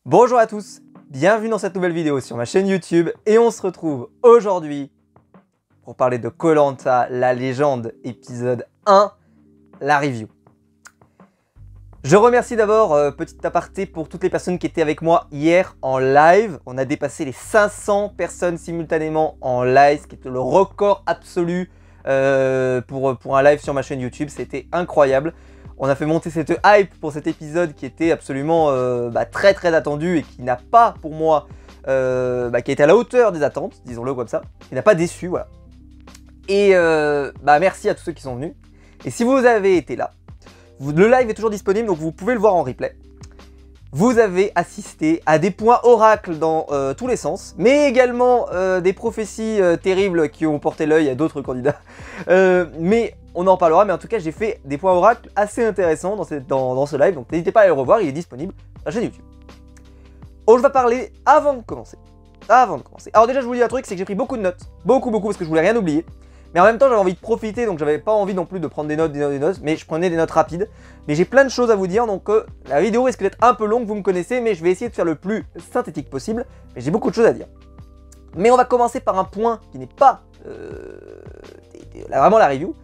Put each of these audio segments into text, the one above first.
Bonjour à tous, bienvenue dans cette nouvelle vidéo sur ma chaîne YouTube et on se retrouve aujourd'hui pour parler de Koh Lanta, la légende, épisode 1, la review. Je remercie d'abord, petit aparté, pour toutes les personnes qui étaient avec moi hier en live. On a dépassé les 500 personnes simultanément en live, ce qui est le record absolu pour un live sur ma chaîne YouTube. C'était incroyable. On a fait monter cette hype pour cet épisode qui était absolument très attendu et qui n'a pas, pour moi, qui a été à la hauteur des attentes, disons-le comme ça. Il n'a pas déçu, voilà. Et merci à tous ceux qui sont venus. Et si vous avez été là, le live est toujours disponible, donc vous pouvez le voir en replay. Vous avez assisté à des points oracles dans tous les sens, mais également des prophéties terribles qui ont porté l'œil à d'autres candidats. Mais on en parlera, mais en tout cas j'ai fait des points oracles assez intéressants dans ce live, donc n'hésitez pas à aller le revoir, il est disponible sur la chaîne YouTube. Oh, je vais parler avant de commencer. Alors déjà je vous dis un truc, c'est que j'ai pris beaucoup de notes, beaucoup, parce que je voulais rien oublier. Mais en même temps j'avais envie de profiter, donc j'avais pas envie non plus de prendre des notes, mais je prenais des notes rapides. Mais j'ai plein de choses à vous dire, donc la vidéo risque d'être un peu longue, vous me connaissez, mais je vais essayer de faire le plus synthétique possible. Mais j'ai beaucoup de choses à dire. Mais on va commencer par un point qui n'est pas vraiment la review.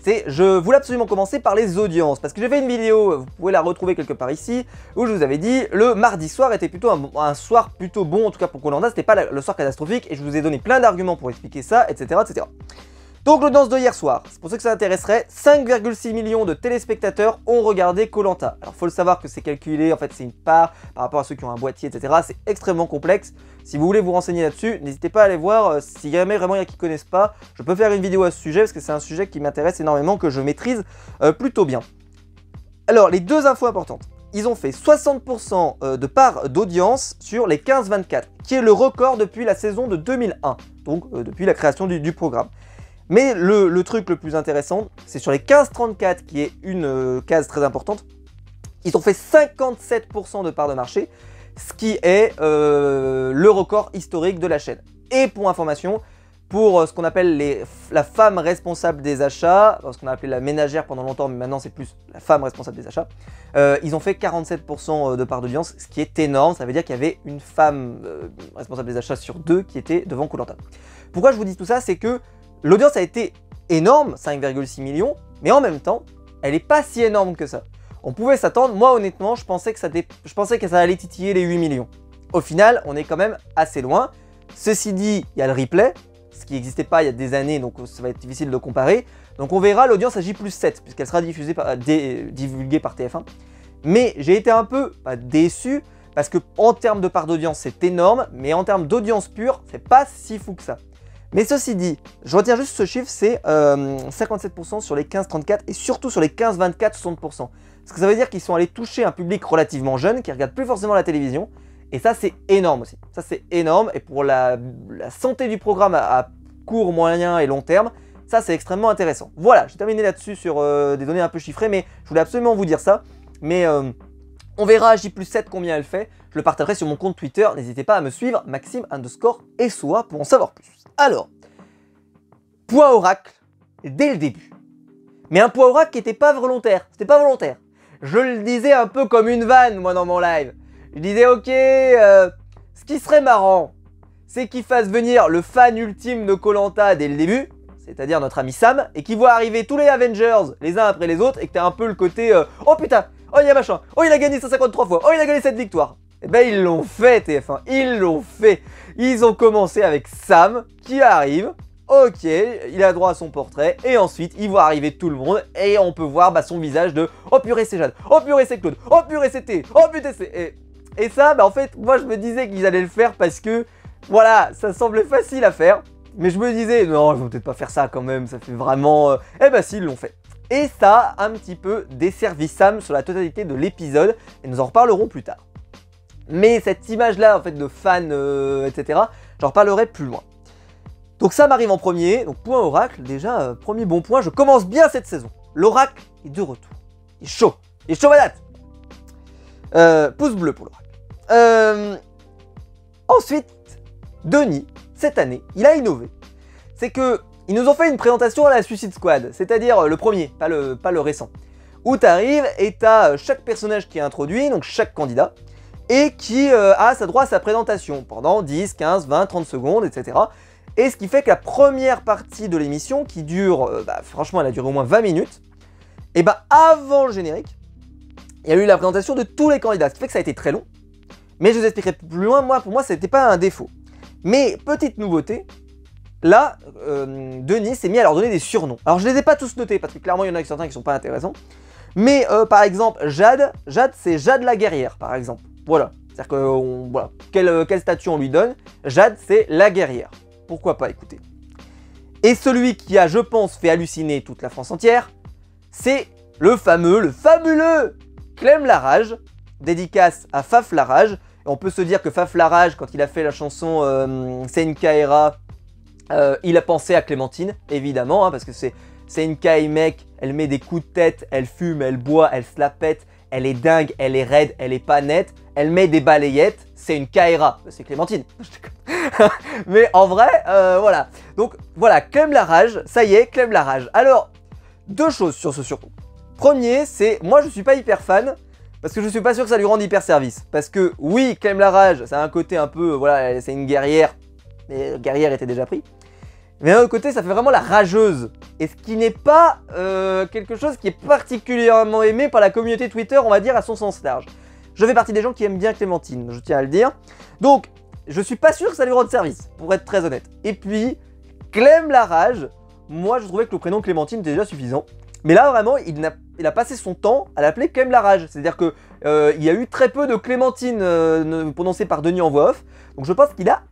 Je voulais absolument commencer par les audiences, parce que j'ai fait une vidéo, vous pouvez la retrouver quelque part ici, où je vous avais dit le mardi soir était plutôt un soir plutôt bon, en tout cas pour Koh Lanta, c'était pas le soir catastrophique, et je vous ai donné plein d'arguments pour expliquer ça, etc. Donc l'audience de hier soir, c'est pour ça que ça intéresserait, 5,6 millions de téléspectateurs ont regardé Koh Lanta. Alors faut le savoir que c'est calculé, en fait c'est une part par rapport à ceux qui ont un boîtier, etc. C'est extrêmement complexe. Si vous voulez vous renseigner là-dessus, n'hésitez pas à aller voir. Si jamais vraiment il y a qui ne connaissent pas, je peux faire une vidéo à ce sujet parce que c'est un sujet qui m'intéresse énormément, que je maîtrise plutôt bien. Alors les deux infos importantes. Ils ont fait 60% de part d'audience sur les 15-24, qui est le record depuis la saison de 2001, donc depuis la création du programme. Mais le truc le plus intéressant, c'est sur les 15-34, qui est une case très importante. Ils ont fait 57% de part de marché, ce qui est le record historique de la chaîne. Et pour information, pour ce qu'on appelle la femme responsable des achats, ce qu'on a appelé la ménagère pendant longtemps, mais maintenant c'est plus la femme responsable des achats, ils ont fait 47% de part d'audience, ce qui est énorme. Ça veut dire qu'il y avait une femme responsable des achats sur deux qui était devant Koh Lanta. Pourquoi je vous dis tout ça? C'est que l'audience a été énorme, 5,6 millions, mais en même temps, elle n'est pas si énorme que ça. On pouvait s'attendre, moi honnêtement, je pensais que ça allait titiller les 8 millions. Au final, on est quand même assez loin. Ceci dit, il y a le replay, ce qui n'existait pas il y a des années, donc ça va être difficile de comparer. Donc on verra l'audience à J+7, puisqu'elle sera divulguée par TF1. Mais j'ai été un peu déçu, parce que en termes de part d'audience, c'est énorme, mais en termes d'audience pure, c'est pas si fou que ça. Mais ceci dit, je retiens juste ce chiffre, c'est 57% sur les 15-34 et surtout sur les 15-24, 60%. Parce que ça veut dire qu'ils sont allés toucher un public relativement jeune qui ne regarde plus forcément la télévision. Et ça, c'est énorme aussi. Ça, c'est énorme. Et pour la santé du programme à court, moyen et long terme, ça, c'est extrêmement intéressant. Voilà, j'ai terminé là-dessus sur des données un peu chiffrées, mais je voulais absolument vous dire ça. Mais on verra à J+7 combien elle fait. Je le partagerai sur mon compte Twitter. N'hésitez pas à me suivre, Maxime_SOA pour en savoir plus. Alors, point oracle dès le début. Mais un point oracle qui n'était pas volontaire. C'était pas volontaire. Je le disais un peu comme une vanne, moi, dans mon live. Je disais, ok, ce qui serait marrant, c'est qu'il fasse venir le fan ultime de Koh Lanta dès le début, c'est-à-dire notre ami Sam, et qu'il voit arriver tous les Avengers, les uns après les autres, et que t'as un peu le côté, oh putain, oh il y a machin, oh il a gagné 153 fois, oh il a gagné cette victoire. Eh ben ils l'ont fait TF1, ils l'ont fait. Ils ont commencé avec Sam qui arrive, ok, il a droit à son portrait, et ensuite il voit arriver tout le monde, et on peut voir son visage de oh purée c'est Jade, oh purée c'est Claude, oh purée c'était, oh putain c'est... Et ça, en fait, moi je me disais qu'ils allaient le faire parce que, voilà, ça semblait facile à faire, mais je me disais, non, ils vont peut-être pas faire ça quand même, ça fait vraiment... Eh ben si, ils l'ont fait. Et ça a un petit peu desservi Sam sur la totalité de l'épisode, et nous en reparlerons plus tard. Mais cette image-là, en fait, de fan, etc., j'en reparlerai plus loin. Donc ça m'arrive en premier, donc point oracle, déjà, premier bon point, je commence bien cette saison. L'oracle est de retour. Il est chaud patate. Pouce bleu pour l'oracle. Ensuite, Denis, cette année, il a innové. C'est que ils nous ont fait une présentation à la Suicide Squad, c'est-à-dire le premier, pas le récent. Où tu arrives et tu as chaque personnage qui est introduit, donc chaque candidat, et qui a sa droit à sa présentation pendant 10, 15, 20, 30 secondes, etc. Et ce qui fait que la première partie de l'émission, qui dure, franchement elle a duré au moins 20 minutes, et avant le générique, il y a eu la présentation de tous les candidats, ce qui fait que ça a été très long. Mais je vous expliquerai plus loin, pour moi c'était pas un défaut. Mais petite nouveauté, là, Denis s'est mis à leur donner des surnoms. Alors je les ai pas tous notés, parce que clairement il y en a certains qui sont pas intéressants. Mais par exemple, Jade c'est Jade la guerrière, par exemple. Voilà, c'est-à-dire que, voilà, quel statut on lui donne. Jade c'est la guerrière. Pourquoi pas, écoutez. Et celui qui a, je pense, fait halluciner toute la France entière, c'est le fabuleux Clem Larage, dédicace à Faf Larage. Et on peut se dire que Faf Larage, quand il a fait la chanson Senkaera, il a pensé à Clémentine, évidemment, hein, parce que c'est une Kai mec, elle met des coups de tête, elle fume, elle boit, elle se la pète, elle est dingue, elle est raide, elle est pas nette, elle met des balayettes, c'est une Kaira, c'est Clémentine. Mais en vrai, voilà. Donc voilà, Clem Larage, ça y est, Clem Larage. Alors, deux choses sur ce surnom. Premier, c'est, moi je suis pas hyper fan, parce que je suis pas sûr que ça lui rende hyper service. Parce que oui, Clem Larage, ça a un côté un peu, voilà, c'est une guerrière, mais guerrière était déjà pris. Mais d'un autre côté, ça fait vraiment la rageuse. Et ce qui n'est pas quelque chose qui est particulièrement aimé par la communauté Twitter, on va dire, à son sens large. Je fais partie des gens qui aiment bien Clémentine, je tiens à le dire. Donc, je suis pas sûr que ça lui rende service, pour être très honnête. Et puis, Clem Larage, moi je trouvais que le prénom Clémentine était déjà suffisant. Mais là, vraiment, il a passé son temps à l'appeler Clem Larage. C'est-à-dire que il y a eu très peu de Clémentine prononcées par Denis en voix off. Donc je pense qu'il a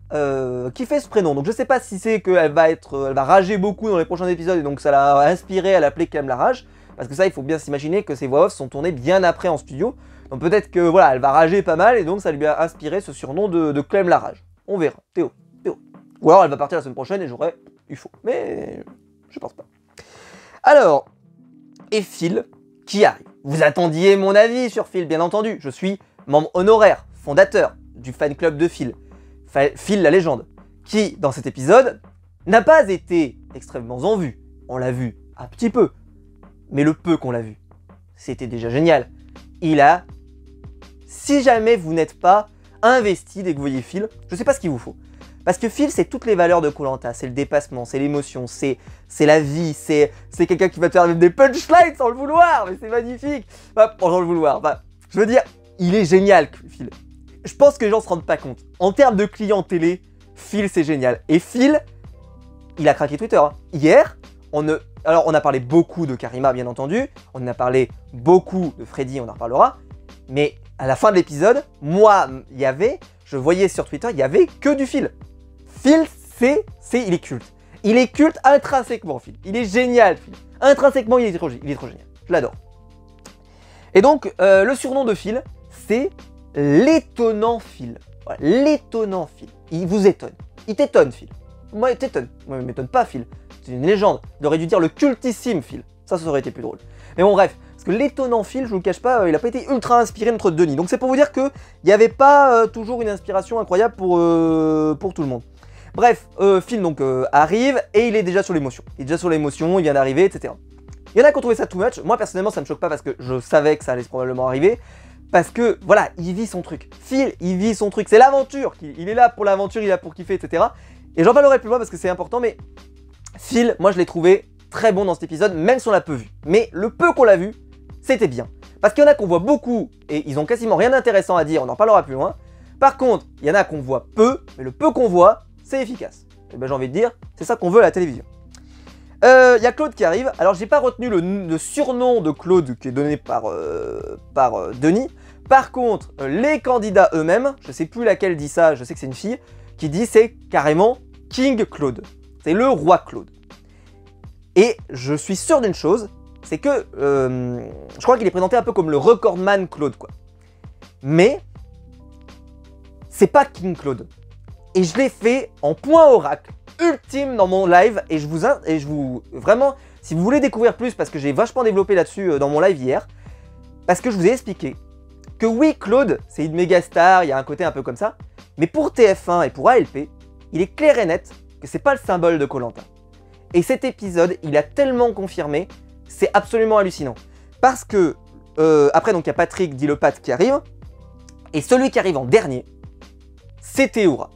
kiffé ce prénom. Donc je sais pas si c'est qu'elle va rager beaucoup dans les prochains épisodes et donc ça l'a inspiré à l'appeler Clem Larage. Parce que ça, il faut bien s'imaginer que ces voix off sont tournées bien après en studio. Donc peut-être que voilà, elle va rager pas mal et donc ça lui a inspiré ce surnom de Clem Larage. On verra. Théo. Ou alors elle va partir la semaine prochaine et j'aurai eu faux. Mais je pense pas. Alors, et Phil qui arrive. Vous attendiez mon avis sur Phil, bien entendu. Je suis membre honoraire, fondateur du fan club de Phil. Phil la légende, qui dans cet épisode n'a pas été extrêmement en vue. On l'a vu un petit peu, mais le peu qu'on l'a vu, c'était déjà génial. Il a, si jamais vous n'êtes pas investi dès que vous voyez Phil, je sais pas ce qu'il vous faut. Parce que Phil, c'est toutes les valeurs de Koh-Lanta, c'est le dépassement, c'est l'émotion, c'est la vie, c'est quelqu'un qui va te faire même des punchlines sans le vouloir, mais c'est magnifique. Sans le vouloir, je veux dire, il est génial, Phil. Je pense que les gens se rendent pas compte. En termes de client télé, Phil, c'est génial. Et Phil, il a craqué Twitter. Hein. Hier, alors on a parlé beaucoup de Karima, bien entendu, on a parlé beaucoup de Freddy, on en reparlera, mais à la fin de l'épisode, moi, je voyais sur Twitter, il y avait que du Phil. Phil, il est culte. Il est culte intrinsèquement, Phil. Il est génial, Phil. Intrinsèquement, il est trop génial. Je l'adore. Et donc, le surnom de Phil, c'est l'étonnant Phil. Voilà, l'étonnant Phil. Il vous étonne. Il t'étonne, Phil. Moi, il t'étonne. Moi, il m'étonne pas, Phil. C'est une légende. Il aurait dû dire le cultissime Phil. Ça aurait été plus drôle. Mais bon, bref. Parce que l'étonnant Phil, je vous le cache pas, il n'a pas été ultra inspiré de notre Denis. Donc c'est pour vous dire qu'il n'y avait pas toujours une inspiration incroyable pour tout le monde. Bref, Phil donc arrive et il est déjà sur l'émotion. Il est déjà sur l'émotion, il vient d'arriver, etc. Il y en a qui ont trouvé ça too much. Moi personnellement, ça me choque pas parce que je savais que ça allait probablement arriver. Parce que voilà, il vit son truc. Phil, il vit son truc. C'est l'aventure. Il est là pour l'aventure, il est là pour kiffer, etc. Et j'en parlerai plus loin parce que c'est important. Mais Phil, moi je l'ai trouvé très bon dans cet épisode, même si on l'a peu vu. Mais le peu qu'on l'a vu, c'était bien. Parce qu'il y en a qu'on voit beaucoup et ils ont quasiment rien d'intéressant à dire, on en parlera plus loin. Par contre, il y en a qu'on voit peu, mais le peu qu'on voit, c'est efficace. Et ben j'ai envie de dire, c'est ça qu'on veut à la télévision. Il y a Claude qui arrive. Alors j'ai pas retenu le surnom de Claude qui est donné par Denis. Par contre, les candidats eux-mêmes, je sais plus laquelle dit ça, je sais que c'est une fille, qui dit c'est carrément King Claude. C'est le roi Claude. Et je suis sûr d'une chose, c'est que je crois qu'il est présenté un peu comme le recordman Claude, quoi. Mais c'est pas King Claude. Et je l'ai fait en point oracle ultime dans mon live. Et vraiment, si vous voulez découvrir plus, parce que j'ai vachement développé là-dessus dans mon live hier, parce que je vous ai expliqué que oui, Claude, c'est une méga star, il y a un côté un peu comme ça. Mais pour TF1 et pour ALP, il est clair et net que c'est pas le symbole de Koh-Lanta. Et cet épisode, il a tellement confirmé, c'est absolument hallucinant. Parce que, après, donc il y a Patrick Dilepat qui arrive. Et celui qui arrive en dernier, c'est Théoura.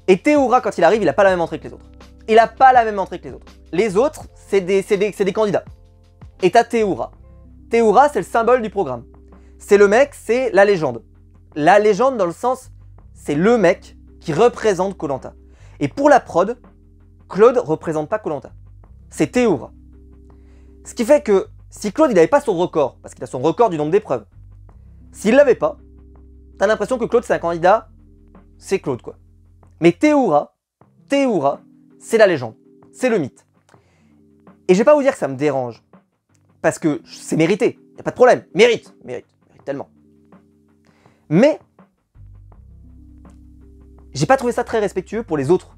Et Théoura, quand il arrive, il n'a pas la même entrée que les autres. Il n'a pas la même entrée que les autres. Les autres, c'est des candidats. Et t'as Théoura. Théoura, c'est le symbole du programme. C'est le mec, c'est la légende. La légende dans le sens, c'est le mec qui représente Koh Lanta. Et pour la prod, Claude représente pas Koh Lanta. C'est Théoura. Ce qui fait que si Claude il n'avait pas son record, parce qu'il a son record du nombre d'épreuves, s'il l'avait pas, t'as l'impression que Claude c'est un candidat, c'est Claude quoi. Mais Théoura, c'est la légende, c'est le mythe. Et je vais pas vous dire que ça me dérange, parce que c'est mérité, y a pas de problème, mérite tellement. Mais j'ai pas trouvé ça très respectueux pour les autres,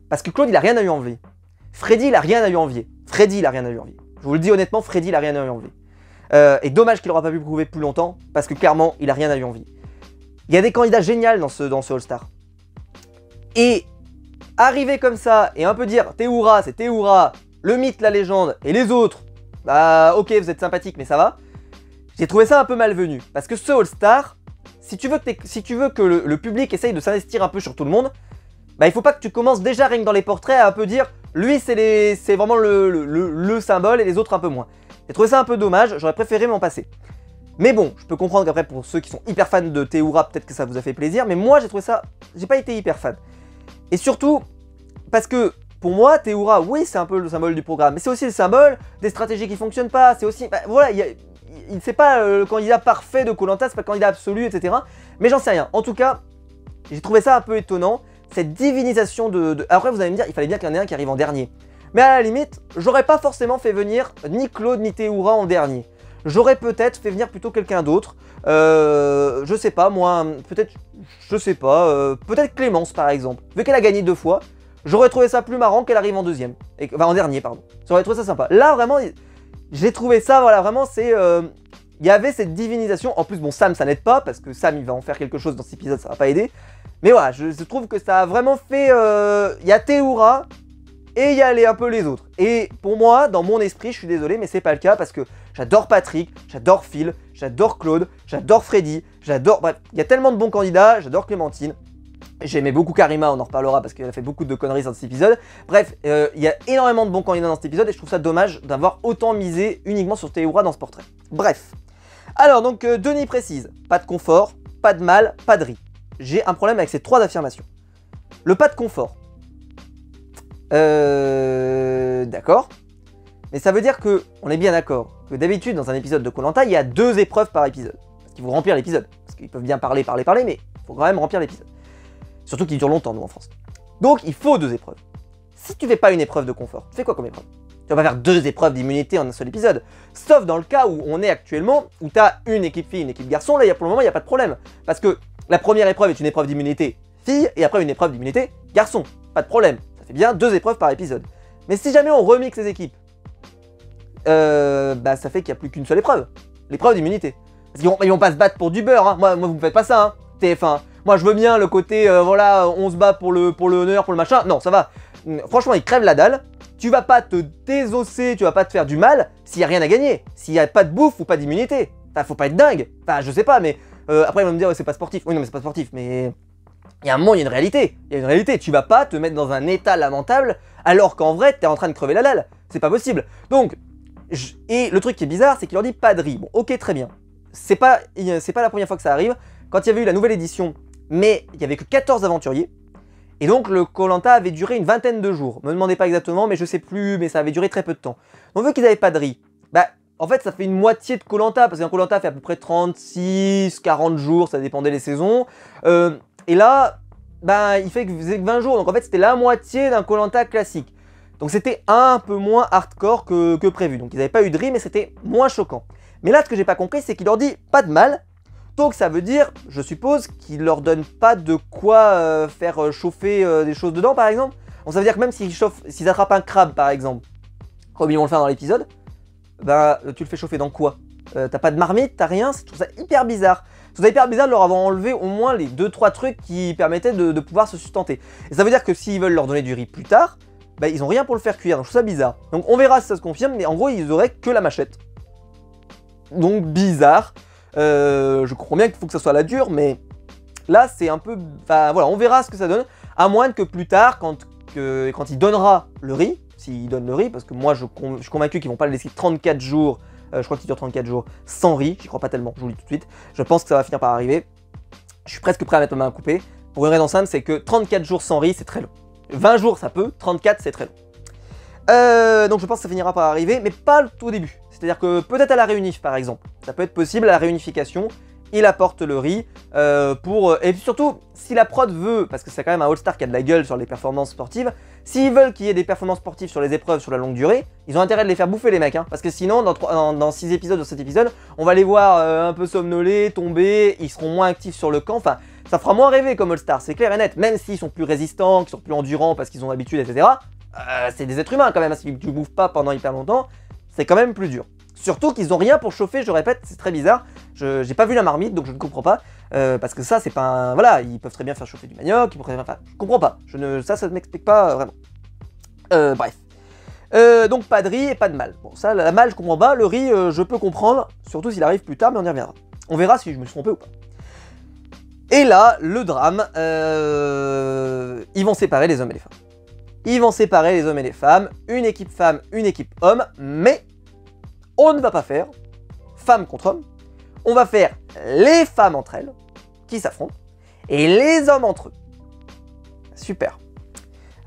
parce que Claude il a rien à lui envier. Freddy il a rien à lui envier. Je vous le dis honnêtement, Freddy il a rien à lui envier. Et dommage qu'il n'aura pas pu prouver plus longtemps, parce que clairement il a rien à lui envier. Il y a des candidats géniaux dans ce All-Star. Et arriver comme ça et un peu dire Théoura, c'est Théoura, le mythe, la légende, et les autres, bah ok vous êtes sympathiques mais ça va. J'ai trouvé ça un peu malvenu, parce que ce All-Star, si tu veux que le public essaye de s'investir un peu sur tout le monde, bah il faut pas que tu commences déjà rien que dans les portraits à un peu dire lui c'est vraiment le symbole et les autres un peu moins. J'ai trouvé ça un peu dommage, j'aurais préféré m'en passer. Mais bon, je peux comprendre qu'après pour ceux qui sont hyper fans de Théoura, peut-être que ça vous a fait plaisir, mais moi j'ai trouvé ça, j'ai pas été hyper fan. Et surtout, parce que pour moi, Théoura, oui c'est un peu le symbole du programme, mais c'est aussi le symbole des stratégies qui fonctionnent pas, c'est aussi, bah, voilà, c'est pas le candidat parfait de Koh Lanta, c'est pas le candidat absolu, etc. Mais j'en sais rien, en tout cas, j'ai trouvé ça un peu étonnant, cette divinisation de... Après vous allez me dire, il fallait bien qu'il y en ait un qui arrive en dernier. Mais à la limite, j'aurais pas forcément fait venir ni Claude ni Théoura en dernier. J'aurais peut-être fait venir plutôt quelqu'un d'autre. Je sais pas, moi, peut-être, je sais pas, peut-être Clémence par exemple. Vu qu'elle a gagné 2 fois, j'aurais trouvé ça plus marrant qu'elle arrive en deuxième. Enfin en dernier, pardon. J'aurais trouvé ça sympa. Là vraiment, j'ai trouvé ça, voilà, vraiment c'est... Il y avait cette divinisation. En plus, bon, Sam, ça n'aide pas, parce que Sam, il va en faire quelque chose dans cet épisode, ça va pas aider. Mais voilà, je trouve que ça a vraiment fait... Il y a Théoura, et il y a un peu les autres. Et pour moi, dans mon esprit, je suis désolé, mais c'est pas le cas, parce que j'adore Patrick, j'adore Phil, j'adore Claude, j'adore Freddy, j'adore... Bref, il y a tellement de bons candidats, j'adore Clémentine. J'aimais beaucoup Karima, on en reparlera parce qu'elle a fait beaucoup de conneries dans cet épisode. Bref, il y a énormément de bons candidats dans cet épisode et je trouve ça dommage d'avoir autant misé uniquement sur Théoura dans ce portrait. Bref. Alors donc, Denis précise, pas de confort, pas de mal, pas de riz. J'ai un problème avec ces 3 affirmations. Le pas de confort. D'accord. Mais ça veut dire que, on est bien d'accord, que d'habitude dans un épisode de Koh Lanta, il y a 2 épreuves par épisode. Parce qu'il faut remplir l'épisode. Parce qu'ils peuvent bien parler, mais il faut quand même remplir l'épisode. Surtout qu'il dure longtemps, nous, en France. Donc, il faut 2 épreuves. Si tu fais pas une épreuve de confort, tu fais quoi comme épreuve? Tu vas pas faire 2 épreuves d'immunité en un seul épisode. Sauf dans le cas où on est actuellement, où tu as une équipe fille, une équipe garçon, là, pour le moment, il n'y a pas de problème. Parce que la première épreuve est une épreuve d'immunité fille, et après une épreuve d'immunité garçon. Pas de problème. Ça fait bien 2 épreuves par épisode. Mais si jamais on remixe les équipes, bah ça fait qu'il n'y a plus qu'une seule épreuve. L'épreuve d'immunité. Parce qu'ils vont pas se battre pour du beurre, hein. Moi vous me faites pas ça, hein. TF1. Moi je veux bien le côté, voilà, on se bat pour l'honneur, pour le machin. Non, ça va. Franchement, ils crèvent la dalle. Tu vas pas te désosser, tu vas pas te faire du mal s'il n'y a rien à gagner. S'il n'y a pas de bouffe ou pas d'immunité. Enfin, faut pas être dingue. Enfin, je sais pas, mais après ils vont me dire, ouais, c'est pas sportif. Oui, non, mais c'est pas sportif, mais il y a un moment, il y a une réalité. Il y a une réalité. Tu vas pas te mettre dans un état lamentable alors qu'en vrai, t'es en train de crever la dalle. C'est pas possible. Donc, et le truc qui est bizarre, c'est qu'il leur dit pas de riz. Bon, ok, très bien. C'est pas la première fois que ça arrive. Quand il y avait eu la nouvelle édition, mais il y avait que 14 aventuriers. Et donc le Koh Lanta avait duré une vingtaine de jours. Me demandez pas exactement, mais je sais plus, mais ça avait duré très peu de temps. Donc vu qu'ils n'avaient pas de riz, bah en fait ça fait une moitié de Koh Lanta, parce qu'un Koh Lanta fait à peu près 36, 40 jours, ça dépendait des saisons. Et là, bah il fait que 20 jours, donc en fait c'était la moitié d'un Koh Lanta classique. Donc c'était un peu moins hardcore que prévu. Donc ils n'avaient pas eu de riz, mais c'était moins choquant. Mais là, ce que j'ai pas compris, c'est qu'il leur dit pas de mal. Donc ça veut dire, je suppose, qu'il leur donne pas de quoi faire chauffer des choses dedans, par exemple. Donc ça veut dire que même s'ils attrapent un crabe, par exemple, comme ils vont le faire dans l'épisode, bah tu le fais chauffer dans quoi? T'as pas de marmite, t'as rien, je trouve ça hyper bizarre. Je trouve ça hyper bizarre de leur avoir enlevé au moins les 2-3 trucs qui permettaient de pouvoir se sustenter. Et ça veut dire que s'ils veulent leur donner du riz plus tard, bah ils ont rien pour le faire cuire, donc je trouve ça bizarre. Donc on verra si ça se confirme, mais en gros ils auraient que la machette. Donc bizarre. Je comprends bien qu'il faut que ça soit à la dure, mais là c'est un peu... Enfin voilà, on verra ce que ça donne, à moins que plus tard, quand il donnera le riz, s'il donne le riz, parce que moi je suis convaincu qu'ils vont pas le laisser 34 jours, je crois qu'il dure 34 jours, sans riz, j'y crois pas tellement, je vous le dis tout de suite, je pense que ça va finir par arriver. Je suis presque prêt à mettre ma main à couper, pour une raison simple, c'est que 34 jours sans riz, c'est très long. 20 jours ça peut, 34 c'est très long. Donc je pense que ça finira par arriver, mais pas au début. C'est-à-dire que peut-être à la réunif par exemple. Ça peut être possible à la réunification, il apporte le riz et puis surtout, si la prod veut, parce que c'est quand même un All-Star qui a de la gueule sur les performances sportives, s'ils veulent qu'il y ait des performances sportives sur les épreuves sur la longue durée, ils ont intérêt de les faire bouffer les mecs, hein, parce que sinon dans 6 épisodes ou 7 épisodes, on va les voir un peu somnolés, tomber, ils seront moins actifs sur le camp, enfin ça fera moins rêver comme All-Star, c'est clair et net, même s'ils sont plus résistants, qu'ils sont plus endurants parce qu'ils ont l'habitude, etc. C'est des êtres humains quand même, hein, si tu ne bouffes pas pendant hyper longtemps, c'est quand même plus dur. Surtout qu'ils ont rien pour chauffer, je répète, c'est très bizarre. J'ai pas vu la marmite, donc je ne comprends pas. Parce que ça, c'est pas un... Voilà, ils peuvent très bien faire chauffer du manioc, enfin, je comprends pas. Ça ne m'explique pas vraiment. Bref. Donc pas de riz et pas de mal. Bon, ça, la malle, je comprends pas. Le riz, je peux comprendre, surtout s'il arrive plus tard, mais on y reviendra. On verra si je me suis trompé ou pas. Et là, le drame, ils vont séparer les hommes et les femmes. Ils vont séparer les hommes et les femmes, une équipe femme, une équipe homme, mais on ne va pas faire femmes contre hommes, on va faire les femmes entre elles qui s'affrontent et les hommes entre eux. Super.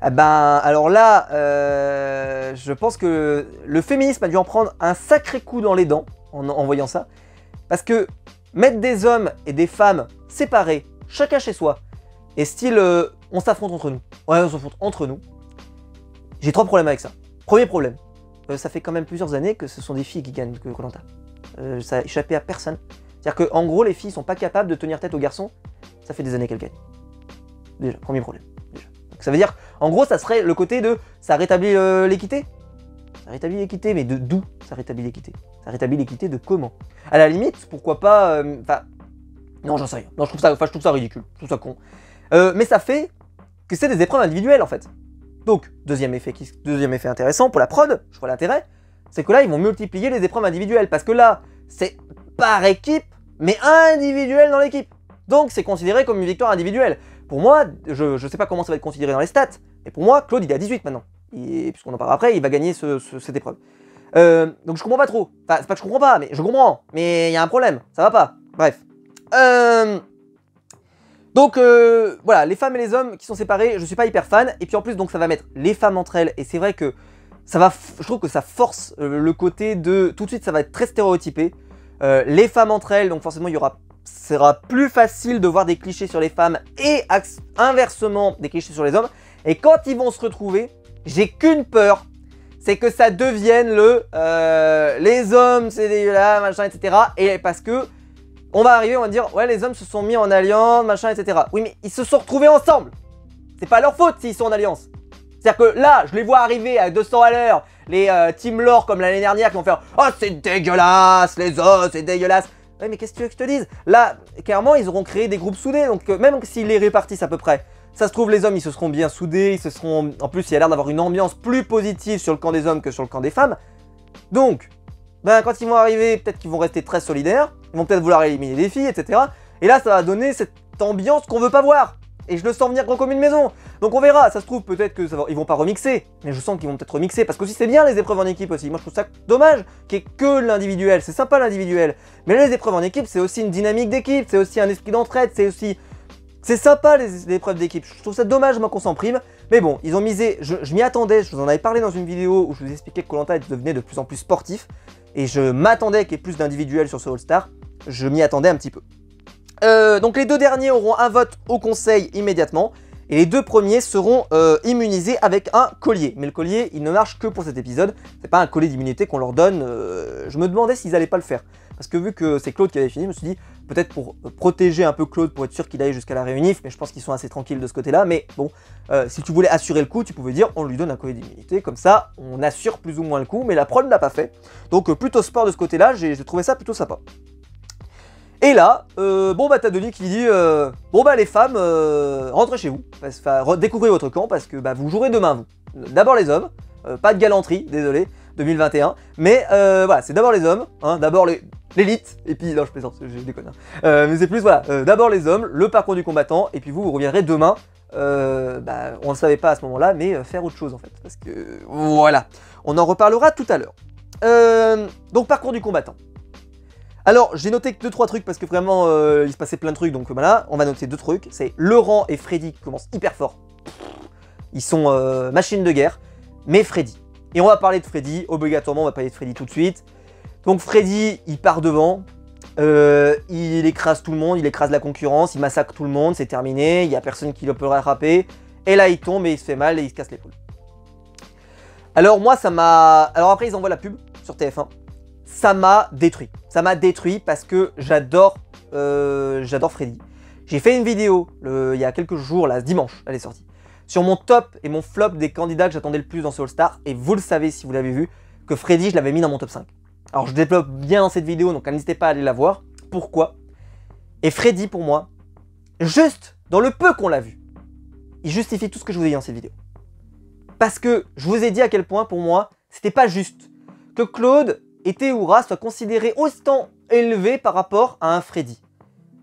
Eh ben, alors là, je pense que le féminisme a dû en prendre un sacré coup dans les dents en voyant ça, parce que mettre des hommes et des femmes séparés, chacun chez soi, et style on s'affronte entre nous, ouais on s'affronte entre nous, j'ai 3 problèmes avec ça. Premier problème, ça fait quand même plusieurs années que ce sont des filles qui gagnent Koh-Lanta. Ça a échappé à personne. C'est-à-dire qu'en gros, les filles sont pas capables de tenir tête aux garçons. Ça fait des années qu'elles gagnent. Déjà, premier problème. Déjà. Donc ça veut dire, en gros, ça serait le côté de... Ça rétablit l'équité. Ça rétablit l'équité, mais d'où ça rétablit l'équité? Ça rétablit l'équité de comment? À la limite, pourquoi pas... Enfin... non, j'en sais rien. Non, je trouve ça ridicule. Je trouve ça con. Mais ça fait que c'est des épreuves individuelles, en fait. Donc, deuxième effet intéressant pour la prod, je vois l'intérêt, c'est que là, ils vont multiplier les épreuves individuelles. Parce que là, c'est par équipe, mais individuel dans l'équipe. Donc, c'est considéré comme une victoire individuelle. Pour moi, je sais pas comment ça va être considéré dans les stats, mais pour moi, Claude, il est à 18 maintenant. Et puisqu'on en parlera après, il va gagner cette épreuve. Donc, je comprends pas trop. Enfin, c'est pas que je comprends pas, mais je comprends. Mais il y a un problème, ça va pas. Bref. Donc voilà, les femmes et les hommes qui sont séparés, je suis pas hyper fan. Et puis en plus, donc ça va mettre les femmes entre elles. Et c'est vrai que ça va, je trouve que ça force le côté de... Tout de suite, ça va être très stéréotypé. Les femmes entre elles, donc forcément, sera plus facile de voir des clichés sur les femmes et inversement des clichés sur les hommes. Et quand ils vont se retrouver, j'ai qu'une peur, c'est que ça devienne les hommes, c'est dégueulasse, machin, etc. Et parce que on va arriver, on va dire, ouais, les hommes se sont mis en alliance, machin, etc. Oui, mais ils se sont retrouvés ensemble. C'est pas leur faute s'ils sont en alliance. C'est-à-dire que là, je les vois arriver à 200 à l'heure, les Team Lore comme l'année dernière qui vont faire « Oh, c'est dégueulasse, les os, c'est dégueulasse !» Ouais, mais qu'est-ce que tu veux que je te dise? Là, clairement, ils auront créé des groupes soudés, donc même s'ils les répartissent à peu près, ça se trouve, les hommes, ils se seront bien soudés, ils se seront... En plus, il y a l'air d'avoir une ambiance plus positive sur le camp des hommes que sur le camp des femmes. Donc, ben, quand ils vont arriver, peut-être qu'ils vont rester très solidaires, ils vont peut-être vouloir éliminer les filles, etc. Et là, ça va donner cette ambiance qu'on veut pas voir. Et je le sens venir gros comme une maison. Donc on verra, ça se trouve peut-être que ils vont pas remixer, mais je sens qu'ils vont peut-être remixer, parce que aussi c'est bien les épreuves en équipe aussi. Moi je trouve ça dommage qu'il n'y ait que l'individuel, c'est sympa l'individuel. Mais les épreuves en équipe, c'est aussi une dynamique d'équipe, c'est aussi un esprit d'entraide, c'est aussi... C'est sympa les épreuves d'équipe, je trouve ça dommage moi qu'on s'en prive. Mais bon, ils ont misé, je m'y attendais, je vous en avais parlé dans une vidéo où je vous expliquais que Koh-Lanta devenait de plus en plus sportif. Et je m'attendais qu'il y ait plus d'individuels sur ce All-Star, je m'y attendais un petit peu. Donc les deux derniers auront un vote au conseil immédiatement. Et les deux premiers seront immunisés avec un collier. Mais le collier, il ne marche que pour cet épisode. C'est pas un collier d'immunité qu'on leur donne. Je me demandais s'ils allaient pas le faire. Parce que vu que c'est Claude qui avait fini, je me suis dit, peut-être pour protéger un peu Claude, pour être sûr qu'il aille jusqu'à la réunif. Mais je pense qu'ils sont assez tranquilles de ce côté-là. Mais bon, si tu voulais assurer le coup, tu pouvais dire, on lui donne un collier d'immunité. Comme ça, on assure plus ou moins le coup. Mais la prod ne l'a pas fait. Donc plutôt sport de ce côté-là, j'ai trouvé ça plutôt sympa. Et là, bon bah t'as Denis qui dit bon bah les femmes, rentrez chez vous, découvrez votre camp parce que bah, vous jouerez demain vous. D'abord les hommes, pas de galanterie, désolé. 2021. Mais voilà, c'est d'abord les hommes, hein, d'abord l'élite, et puis, non je plaisante, je déconne. Mais c'est plus, voilà, d'abord les hommes, le parcours du combattant, et puis vous reviendrez demain. On ne le savait pas à ce moment-là, mais faire autre chose en fait. Parce que, voilà, on en reparlera tout à l'heure. Donc, parcours du combattant. Alors, j'ai noté que 2-3 trucs parce que vraiment, il se passait plein de trucs, donc voilà, on va noter 2 trucs. C'est Laurent et Freddy qui commencent hyper fort. Ils sont machines de guerre, mais Freddy. Et on va parler de Freddy, obligatoirement, on va parler de Freddy tout de suite. Donc Freddy, il part devant, il écrase tout le monde, il écrase la concurrence, il massacre tout le monde, c'est terminé, il n'y a personne qui le peut rattraper. Et là, il tombe et il se fait mal et il se casse l'épaule. Alors moi, ça m'a... Alors après, ils envoient la pub sur TF1. Ça m'a détruit. Ça m'a détruit parce que j'adore Freddy. J'ai fait une vidéo il y a quelques jours, là, ce dimanche, elle est sortie, sur mon top et mon flop des candidats que j'attendais le plus dans ce All-Star. Et vous le savez si vous l'avez vu, que Freddy, je l'avais mis dans mon top 5. Alors je développe bien dans cette vidéo, donc n'hésitez pas à aller la voir. Pourquoi? Et Freddy, pour moi, juste dans le peu qu'on l'a vu, il justifie tout ce que je vous ai dit dans cette vidéo. Parce que je vous ai dit à quel point, pour moi, c'était pas juste que Claude et Théoura soient considérés autant élevés par rapport à un Freddy.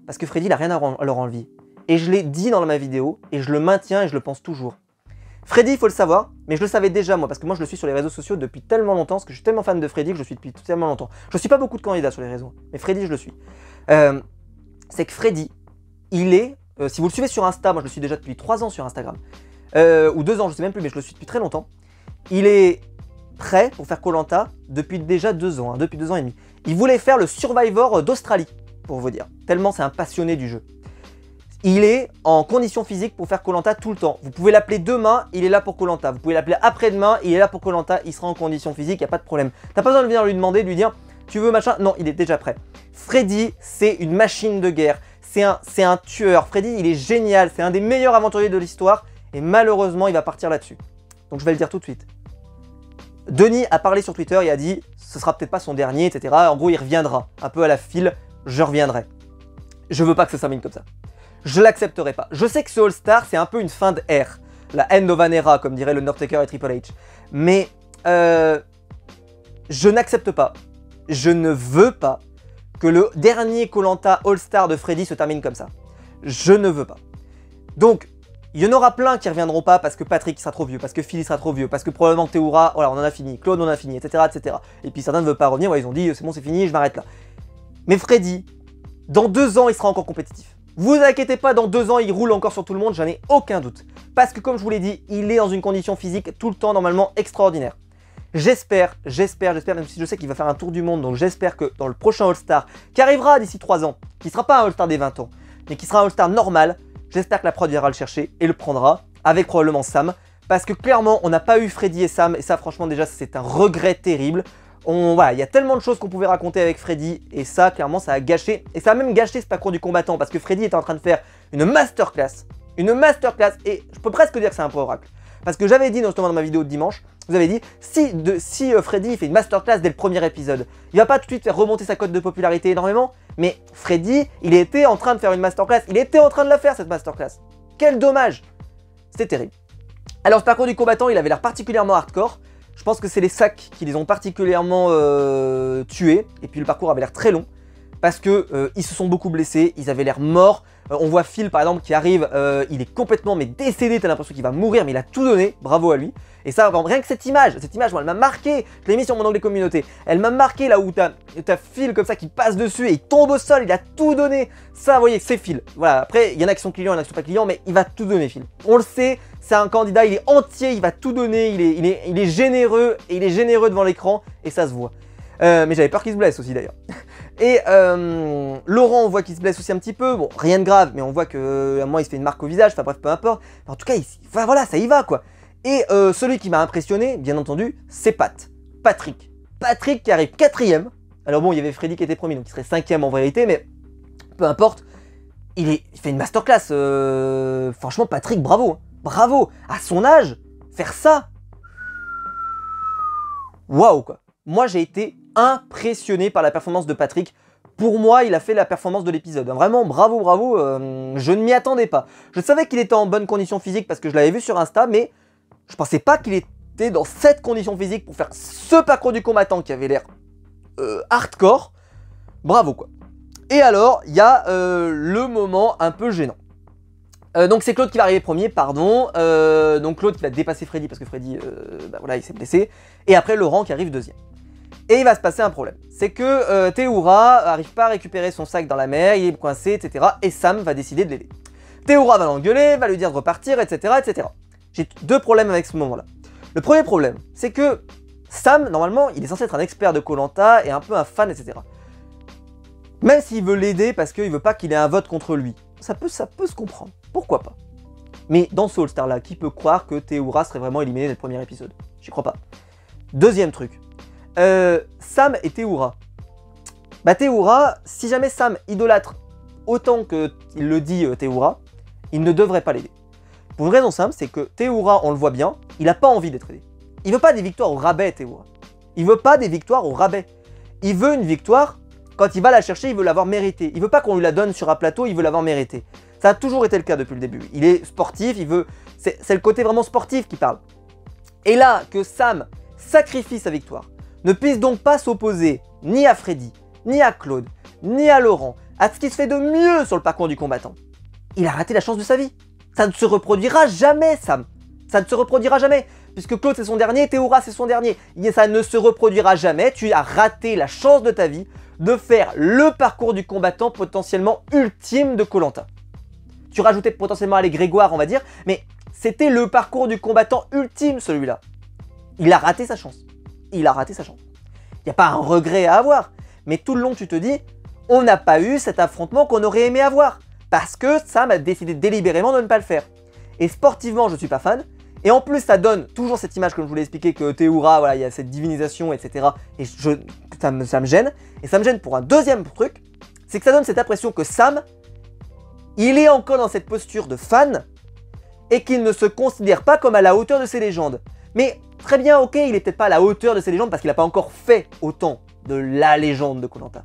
Parce que Freddy, il n'a rien à leur envier. Et je l'ai dit dans ma vidéo, et je le maintiens et je le pense toujours. Freddy, il faut le savoir, mais je le savais déjà moi, parce que moi je le suis sur les réseaux sociaux depuis tellement longtemps, parce que je suis tellement fan de Freddy que je le suis depuis tellement longtemps. Je ne suis pas beaucoup de candidats sur les réseaux, mais Freddy, je le suis. C'est que Freddy, il est, si vous le suivez sur Insta, moi je le suis déjà depuis 3 ans sur Instagram, ou 2 ans, je sais même plus, mais je le suis depuis très longtemps. Il est prêt pour faire Koh-Lanta depuis déjà 2 ans, hein, depuis 2 ans et demi. Il voulait faire le Survivor d'Australie, pour vous dire, tellement c'est un passionné du jeu. Il est en condition physique pour faire Koh-Lanta tout le temps. Vous pouvez l'appeler demain, il est là pour Koh-Lanta. Vous pouvez l'appeler après-demain, il est là pour Koh-Lanta, il sera en condition physique, il n'y a pas de problème. T'as pas besoin de venir lui demander, de lui dire « tu veux machin ?» Non, il est déjà prêt. Freddy, c'est une machine de guerre. C'est un tueur. Freddy, il est génial. C'est un des meilleurs aventuriers de l'histoire. Et malheureusement, il va partir là-dessus. Donc je vais le dire tout de suite. Denis a parlé sur Twitter et a dit « ce sera peut-être pas son dernier, etc. » En gros, il reviendra. Un peu à la file, je reviendrai. Je veux pas que ça s'amène comme ça. Je l'accepterai pas. Je sais que ce All-Star, c'est un peu une fin d'ère. La end of an era, comme dirait le Undertaker et Triple H. Mais je n'accepte pas. Je ne veux pas que le dernier Koh-Lanta All-Star de Freddy se termine comme ça. Je ne veux pas. Donc, il y en aura plein qui reviendront pas parce que Patrick sera trop vieux, parce que Phil sera trop vieux, parce que probablement Théoura, voilà, on en a fini, Claude on en a fini, etc. etc. Et puis certains ne veulent pas revenir, ouais, ils ont dit c'est bon, c'est fini, je m'arrête là. Mais Freddy, dans 2 ans, il sera encore compétitif. Vous inquiétez pas, dans 2 ans, il roule encore sur tout le monde, j'en ai aucun doute. Parce que comme je vous l'ai dit, il est dans une condition physique tout le temps normalement extraordinaire. J'espère, même si je sais qu'il va faire un tour du monde, donc j'espère que dans le prochain All-Star, qui arrivera d'ici 3 ans, qui ne sera pas un All-Star des 20 ans, mais qui sera un All-Star normal, j'espère que la prod viendra le chercher et le prendra, avec probablement Sam, parce que clairement, on n'a pas eu Freddy et Sam, et ça franchement déjà, c'est un regret terrible. Voilà, il y a tellement de choses qu'on pouvait raconter avec Freddy, et ça, clairement, ça a gâché, et ça a même gâché ce parcours du combattant, parce que Freddy était en train de faire une masterclass, et je peux presque dire que c'est un pro oracle. Parce que j'avais dit, notamment dans ma vidéo de dimanche, vous avez dit, si Freddy fait une masterclass dès le premier épisode, il va pas tout de suite faire remonter sa cote de popularité énormément, mais Freddy, il était en train de faire une masterclass, il était en train de la faire cette masterclass. Quel dommage! C'était terrible. Alors ce parcours du combattant, il avait l'air particulièrement hardcore. Je pense que c'est les sacs qui les ont particulièrement tués. Et puis le parcours avait l'air très long. Parce que ils se sont beaucoup blessés, ils avaient l'air morts. On voit Phil par exemple qui arrive, il est complètement décédé, t'as l'impression qu'il va mourir, mais il a tout donné, bravo à lui. Et ça, rien que cette image, moi, elle m'a marqué. Je l'ai mis sur mon onglet communauté. Elle m'a marqué là où t'as Phil comme ça qui passe dessus et il tombe au sol, il a tout donné. Ça, vous voyez, c'est Phil. Voilà, après, il y en a qui sont clients, il y en a qui sont pas clients, mais il va tout donner, Phil. On le sait, c'est un candidat, il est entier, il va tout donner, il est généreux, et il est généreux devant l'écran, et ça se voit. Mais j'avais peur qu'il se blesse aussi d'ailleurs. Et Laurent, on voit qu'il se blesse aussi un petit peu. Bon, rien de grave, mais on voit qu'à un moment il se fait une marque au visage. Enfin bref, peu importe. En tout cas, enfin, voilà, ça y va quoi. Et celui qui m'a impressionné, bien entendu, c'est Patrick. Patrick qui arrive 4ème. Alors bon, il y avait Freddy qui était premier, donc il serait 5ème en vérité, mais peu importe. Il fait une masterclass. Franchement, Patrick, bravo. Hein. Bravo. À son âge, faire ça. Waouh quoi. Moi, j'ai été impressionné par la performance de Patrick. Pour moi, il a fait la performance de l'épisode. Vraiment, bravo, bravo. Je ne m'y attendais pas. Je savais qu'il était en bonne condition physique parce que je l'avais vu sur Insta, mais je pensais pas qu'il t'es dans cette condition physique pour faire ce parcours du combattant qui avait l'air hardcore, bravo quoi. Et alors, il y a le moment un peu gênant. Donc c'est Claude qui va arriver premier, pardon. Donc Claude qui va dépasser Freddy parce que Freddy, bah voilà, il s'est blessé. Et après Laurent qui arrive deuxième. Et il va se passer un problème. C'est que Théoura n'arrive pas à récupérer son sac dans la mer, il est coincé, etc. Et Sam va décider de l'aider. Théoura va l'engueuler, va lui dire de repartir, etc. etc. J'ai deux problèmes avec ce moment-là. Le premier problème, c'est que Sam, normalement, il est censé être un expert de Koh-Lanta et un peu un fan, etc. Même s'il veut l'aider parce qu'il veut pas qu'il ait un vote contre lui. Ça peut se comprendre. Pourquoi pas? Mais dans ce All-Star là, qui peut croire que Théoura serait vraiment éliminé dès le premier épisode? J'y crois pas. Deuxième truc. Sam et Théoura. Bah Théoura, si jamais Sam idolâtre autant qu'il le dit Théoura, il ne devrait pas l'aider. Pour une raison simple, c'est que Théoura, on le voit bien, il a pas envie d'être aidé. Il veut pas des victoires au rabais, Théoura. Il veut pas des victoires au rabais. Il veut une victoire, quand il va la chercher, il veut l'avoir méritée. Il veut pas qu'on lui la donne sur un plateau, il veut l'avoir méritée. Ça a toujours été le cas depuis le début. Il est sportif, il veut... C'est le côté vraiment sportif qui parle. Et là, que Sam sacrifie sa victoire, ne puisse donc pas s'opposer ni à Freddy, ni à Claude, ni à Laurent, à ce qui se fait de mieux sur le parcours du combattant. Il a raté la chance de sa vie. Ça ne se reproduira jamais, Sam. Ça ne se reproduira jamais. Puisque Claude c'est son dernier, Théoura c'est son dernier. Ça ne se reproduira jamais. Tu as raté la chance de ta vie de faire le parcours du combattant potentiellement ultime de Koh-Lanta. Tu rajoutais potentiellement les Grégoire, on va dire, mais c'était le parcours du combattant ultime celui-là. Il a raté sa chance. Il a raté sa chance. Il n'y a pas un regret à avoir. Mais tout le long tu te dis, on n'a pas eu cet affrontement qu'on aurait aimé avoir. Parce que Sam a décidé délibérément de ne pas le faire. Et sportivement, je ne suis pas fan. Et en plus, ça donne toujours cette image, comme je vous l'ai expliqué, que Théoura, voilà, il y a cette divinisation, etc. Et ça me gêne. Et ça me gêne pour un deuxième truc, c'est que ça donne cette impression que Sam, il est encore dans cette posture de fan et qu'il ne se considère pas comme à la hauteur de ses légendes. Mais très bien, ok, il est peut-être pas à la hauteur de ses légendes parce qu'il n'a pas encore fait autant de la légende de Koh-Lanta.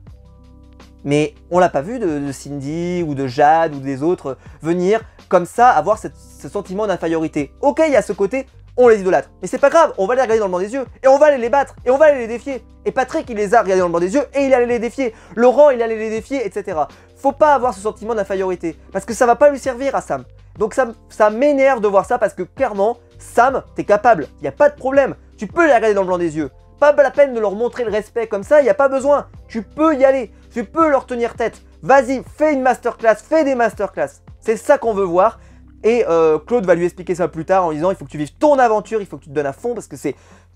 Mais on l'a pas vu de Cindy ou de Jade ou des autres venir comme ça avoir ce sentiment d'infériorité. Ok, il y a ce côté, on les idolâtre. Mais c'est pas grave, on va les regarder dans le blanc des yeux et on va aller les battre et on va aller les défier. Et Patrick, il les a regardés dans le blanc des yeux et il allait les défier. Laurent, il allait les défier, etc. Faut pas avoir ce sentiment d'infériorité parce que ça va pas lui servir à Sam. Donc ça m'énerve de voir ça parce que clairement, Sam, t'es capable, il n'y a pas de problème. Tu peux les regarder dans le blanc des yeux. Pas la peine de leur montrer le respect comme ça, il n'y a pas besoin. Tu peux y aller, tu peux leur tenir tête. Vas-y, fais une masterclass, fais des masterclass. C'est ça qu'on veut voir. Et Claude va lui expliquer ça plus tard en disant il faut que tu vives ton aventure, il faut que tu te donnes à fond parce que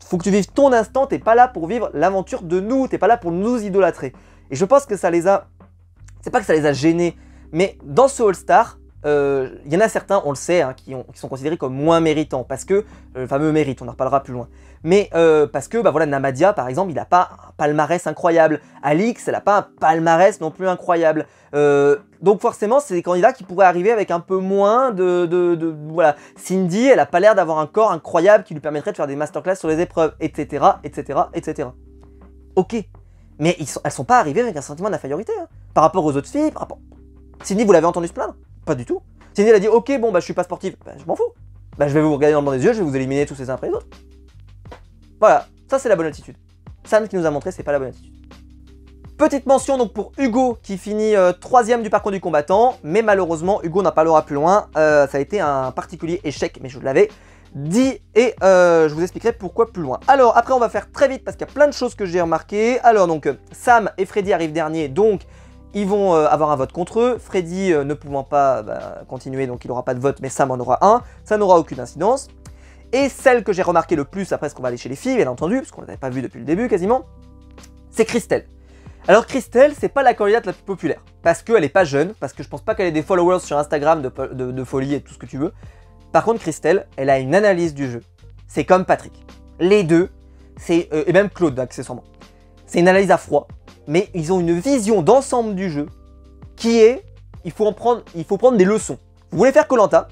faut que tu vives ton instant, t'es pas là pour vivre l'aventure de nous, t'es pas là pour nous idolâtrer. Et je pense que ça les a, c'est pas que ça les a gênés, mais dans ce All-Star, il y en a certains, on le sait, hein, qui sont considérés comme moins méritants parce que, le fameux mérite, on en reparlera plus loin. Mais parce que, bah voilà, Namadia par exemple, il n'a pas un palmarès incroyable. Alix, elle n'a pas un palmarès non plus incroyable. Donc forcément, c'est des candidats qui pourraient arriver avec un peu moins voilà. Cindy, elle n'a pas l'air d'avoir un corps incroyable qui lui permettrait de faire des masterclass sur les épreuves, etc., etc., etc. Ok, mais elles sont pas arrivées avec un sentiment d'infériorité, hein, par rapport aux autres filles, par rapport... Cindy, vous l'avez entendu se plaindre? Pas du tout. Cindy, elle a dit, ok, bon, bah je suis pas sportive, bah, je m'en fous. Bah je vais vous regarder dans le blanc des yeux, je vais vous éliminer tous les uns après les autres. Voilà, ça c'est la bonne attitude. Sam qui nous a montré, c'est pas la bonne attitude. Petite mention donc pour Hugo qui finit 3ème du parcours du combattant, mais malheureusement Hugo n'en parlera plus loin. Ça a été un particulier échec, mais je vous l'avais dit et je vous expliquerai pourquoi plus loin. Alors après on va faire très vite parce qu'il y a plein de choses que j'ai remarquées. Alors donc Sam et Freddy arrivent derniers, donc ils vont avoir un vote contre eux. Freddy ne pouvant pas continuer, donc il n'aura pas de vote, mais Sam en aura un. Ça n'aura aucune incidence. Et celle que j'ai remarqué le plus, après ce qu'on va aller chez les filles, bien entendu, parce qu'on ne l'avait pas vu depuis le début quasiment, c'est Christelle. Alors Christelle, c'est pas la candidate la plus populaire, parce qu'elle est pas jeune, parce que je pense pas qu'elle ait des followers sur Instagram de folie et tout ce que tu veux. Par contre Christelle, elle a une analyse du jeu. C'est comme Patrick. Les deux, et même Claude accessoirement. C'est une analyse à froid, mais ils ont une vision d'ensemble du jeu qui est, il faut prendre des leçons. Vous voulez faire Koh-Lanta,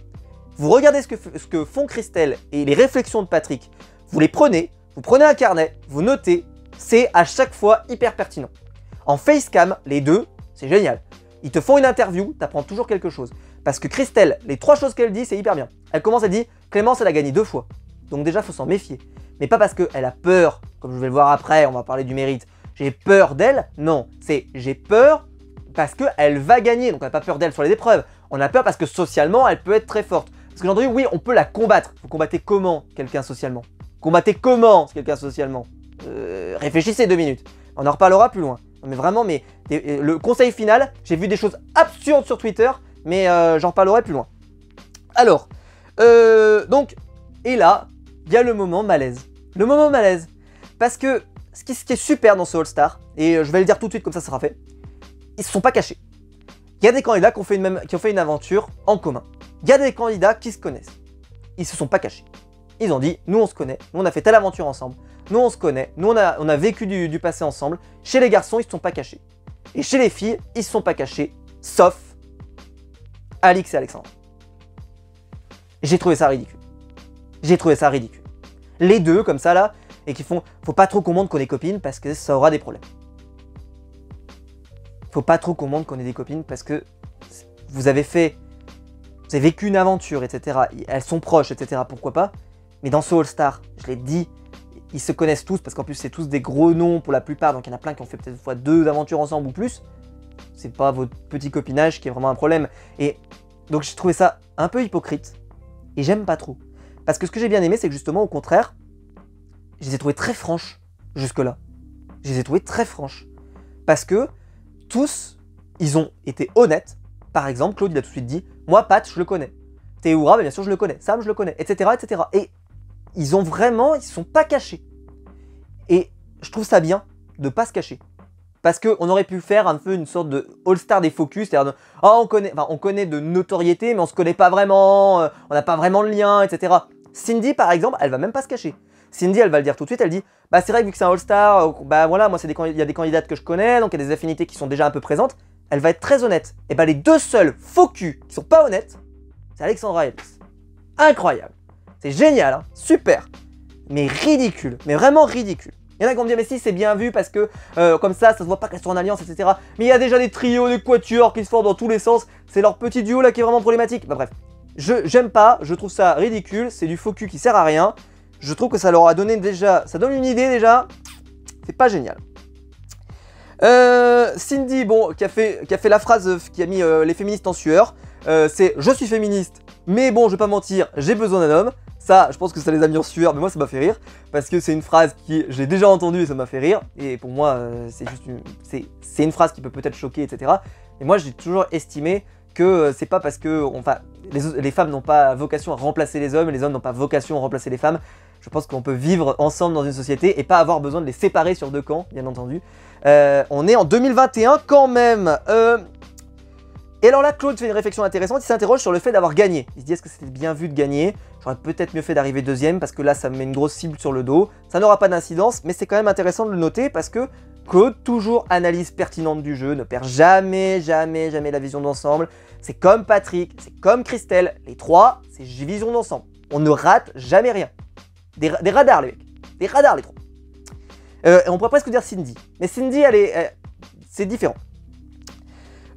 vous regardez ce que font Christelle et les réflexions de Patrick, vous les prenez, vous prenez un carnet, vous notez, c'est à chaque fois hyper pertinent. En facecam, les deux, c'est génial. Ils te font une interview, t'apprends toujours quelque chose. Parce que Christelle, les 3 choses qu'elle dit, c'est hyper bien. Elle commence, elle dit, Clémence, elle a gagné 2 fois. Donc déjà, faut s'en méfier. Mais pas parce qu'elle a peur, comme je vais le voir après, on va parler du mérite. J'ai peur d'elle, non. C'est j'ai peur parce qu'elle va gagner. Donc on n'a pas peur d'elle sur les épreuves. On a peur parce que socialement, elle peut être très forte. Parce que j'ai entendu, oui, on peut la combattre. Vous combattez comment quelqu'un socialement? Combattez comment quelqu'un socialement? Réfléchissez 2 minutes. On en reparlera plus loin. Non, mais vraiment, le conseil final, j'ai vu des choses absurdes sur Twitter, mais j'en reparlerai plus loin. Alors, donc, et là, il y a le moment malaise. Le moment malaise. Parce que ce qui est super dans ce All-Star, et je vais le dire tout de suite comme ça sera fait, ils se sont pas cachés. Il y a des candidats qui ont fait une aventure en commun. Il y a des candidats qui se connaissent. Ils se sont pas cachés. Ils ont dit, nous on se connaît, nous on a fait telle aventure ensemble, nous on se connaît, nous on a vécu du passé ensemble. Chez les garçons, ils se sont pas cachés. Et chez les filles, ils se sont pas cachés, sauf Alix et Alexandre. J'ai trouvé ça ridicule. J'ai trouvé ça ridicule. Les deux, comme ça là, et qui font, faut pas trop qu'on montre qu'on est copines parce que ça aura des problèmes. Faut pas trop qu'on montre qu'on est des copines parce que vous avez vécu une aventure, etc. Elles sont proches, etc. Pourquoi pas? Mais dans ce All-Star, je l'ai dit, ils se connaissent tous parce qu'en plus c'est tous des gros noms pour la plupart, donc il y en a plein qui ont fait peut-être fois 2 aventures ensemble ou plus. C'est pas votre petit copinage qui est vraiment un problème. Et donc j'ai trouvé ça un peu hypocrite et j'aime pas trop. Parce que ce que j'ai bien aimé, c'est que justement au contraire, je les ai trouvées très franches jusque-là. Je les ai trouvées très franches. Parce que tous, ils ont été honnêtes. Par exemple, Claude, il a tout de suite dit, moi, Pat, je le connais. Théoura, bien sûr, je le connais. Sam, je le connais, etc., etc. Et ils ont vraiment, ils se sont pas cachés. Et je trouve ça bien de pas se cacher. Parce qu'on aurait pu faire un peu une sorte de all-star des focus, c'est-à-dire on connaît de notoriété, mais on se connaît pas vraiment, on n'a pas vraiment le lien, etc. Cindy, par exemple, elle va même pas se cacher. Cindy, elle va le dire tout de suite, elle dit, bah c'est vrai que vu que c'est un all-star, bah voilà, moi il y a des candidates que je connais, donc il y a des affinités qui sont déjà un peu présentes. Elle va être très honnête. Et bah les deux seuls focus qui sont pas honnêtes, c'est Alexandra et Alix. Incroyable. C'est génial, hein, super. Mais ridicule, mais vraiment ridicule. Il y en a qui vont me dire, mais si, c'est bien vu parce que comme ça se voit pas qu'elles sont en alliance, etc. Mais il y a déjà des trios, des quatuors qui se forment dans tous les sens. C'est leur petit duo là qui est vraiment problématique. Bah bref, j'aime pas, je trouve ça ridicule, c'est du faux cul qui sert à rien. Je trouve que ça leur a donné déjà, ça donne une idée déjà, c'est pas génial. Cindy, bon, qui a fait la phrase qui a mis les féministes en sueur, c'est « Je suis féministe, mais bon, je vais pas mentir, j'ai besoin d'un homme ». Ça, je pense que ça les a mis en sueur, mais moi ça m'a fait rire, parce que c'est une phrase qui, je l'ai déjà entendue et ça m'a fait rire, et pour moi, c'est une phrase qui peut peut-être choquer, etc. Et moi, j'ai toujours estimé que c'est pas parce que, les femmes n'ont pas vocation à remplacer les hommes n'ont pas vocation à remplacer les femmes. Je pense qu'on peut vivre ensemble dans une société et pas avoir besoin de les séparer sur 2 camps, bien entendu. On est en 2021 quand même. Et alors là, Claude fait une réflexion intéressante, il s'interroge sur le fait d'avoir gagné. Il se dit, est-ce que c'était bien vu de gagner? J'aurais peut-être mieux fait d'arriver 2e parce que là, ça me met une grosse cible sur le dos. Ça n'aura pas d'incidence, mais c'est quand même intéressant de le noter parce que Claude, toujours analyse pertinente du jeu, ne perd jamais la vision d'ensemble. C'est comme Patrick, c'est comme Christelle, les 3, c'est vision d'ensemble. On ne rate jamais rien. Des radars, les mecs. Des radars, les 3. On pourrait presque dire Cindy. Mais Cindy, c'est différent.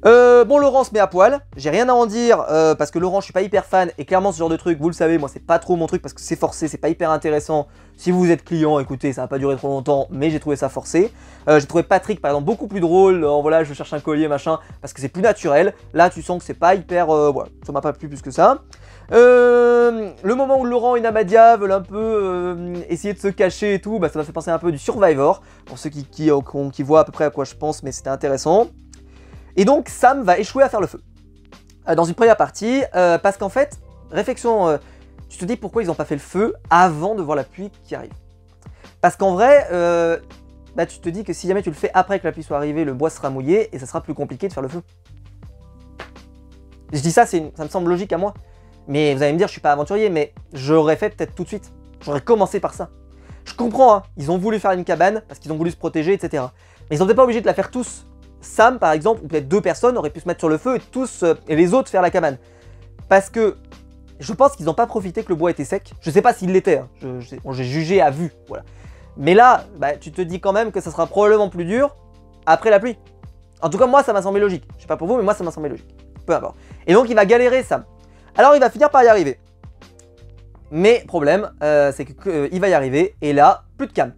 Bon, Laurent se met à poil, j'ai rien à en dire parce que Laurent, je suis pas hyper fan et clairement ce genre de truc, vous le savez, moi c'est pas trop mon truc parce que c'est forcé, c'est pas hyper intéressant. Si vous êtes client, écoutez, ça va pas durer trop longtemps, mais j'ai trouvé ça forcé. J'ai trouvé Patrick par exemple beaucoup plus drôle, voilà, je cherche un collier machin, parce que c'est plus naturel. Là, tu sens que c'est pas hyper, voilà, ça m'a pas plu plus que ça. Le moment où Laurent et Namadia veulent un peu essayer de se cacher et tout, bah, ça m'a fait penser un peu du Survivor, pour ceux qui voient à peu près à quoi je pense, mais c'était intéressant. Et donc Sam va échouer à faire le feu dans une première partie parce qu'en fait, réflexion, tu te dis pourquoi ils n'ont pas fait le feu avant de voir la pluie qui arrive. Parce qu'en vrai, bah, tu te dis que si jamais tu le fais après que la pluie soit arrivée, le bois sera mouillé et ça sera plus compliqué de faire le feu. Je dis ça, ça me semble logique à moi. Mais vous allez me dire, je suis pas aventurier, mais j'aurais fait peut-être tout de suite. J'aurais commencé par ça. Je comprends, hein, ils ont voulu faire une cabane parce qu'ils ont voulu se protéger, etc. Mais ils n'étaient pas obligés de la faire tous. Sam, par exemple, ou peut-être 2 personnes auraient pu se mettre sur le feu et tous et les autres faire la cabane. Parce que je pense qu'ils n'ont pas profité que le bois était sec. Je sais pas s'il l'était, hein. J'ai jugé à vue, voilà. Mais là, bah, tu te dis quand même que ça sera probablement plus dur après la pluie. En tout cas, moi, ça m'a semblé logique. Je sais pas pour vous, mais moi, ça m'a semblé logique. Peu importe. Et donc, il va galérer, Sam. Alors, il va finir par y arriver. Mais problème, c'est qu'il va y arriver, et là, plus de cam.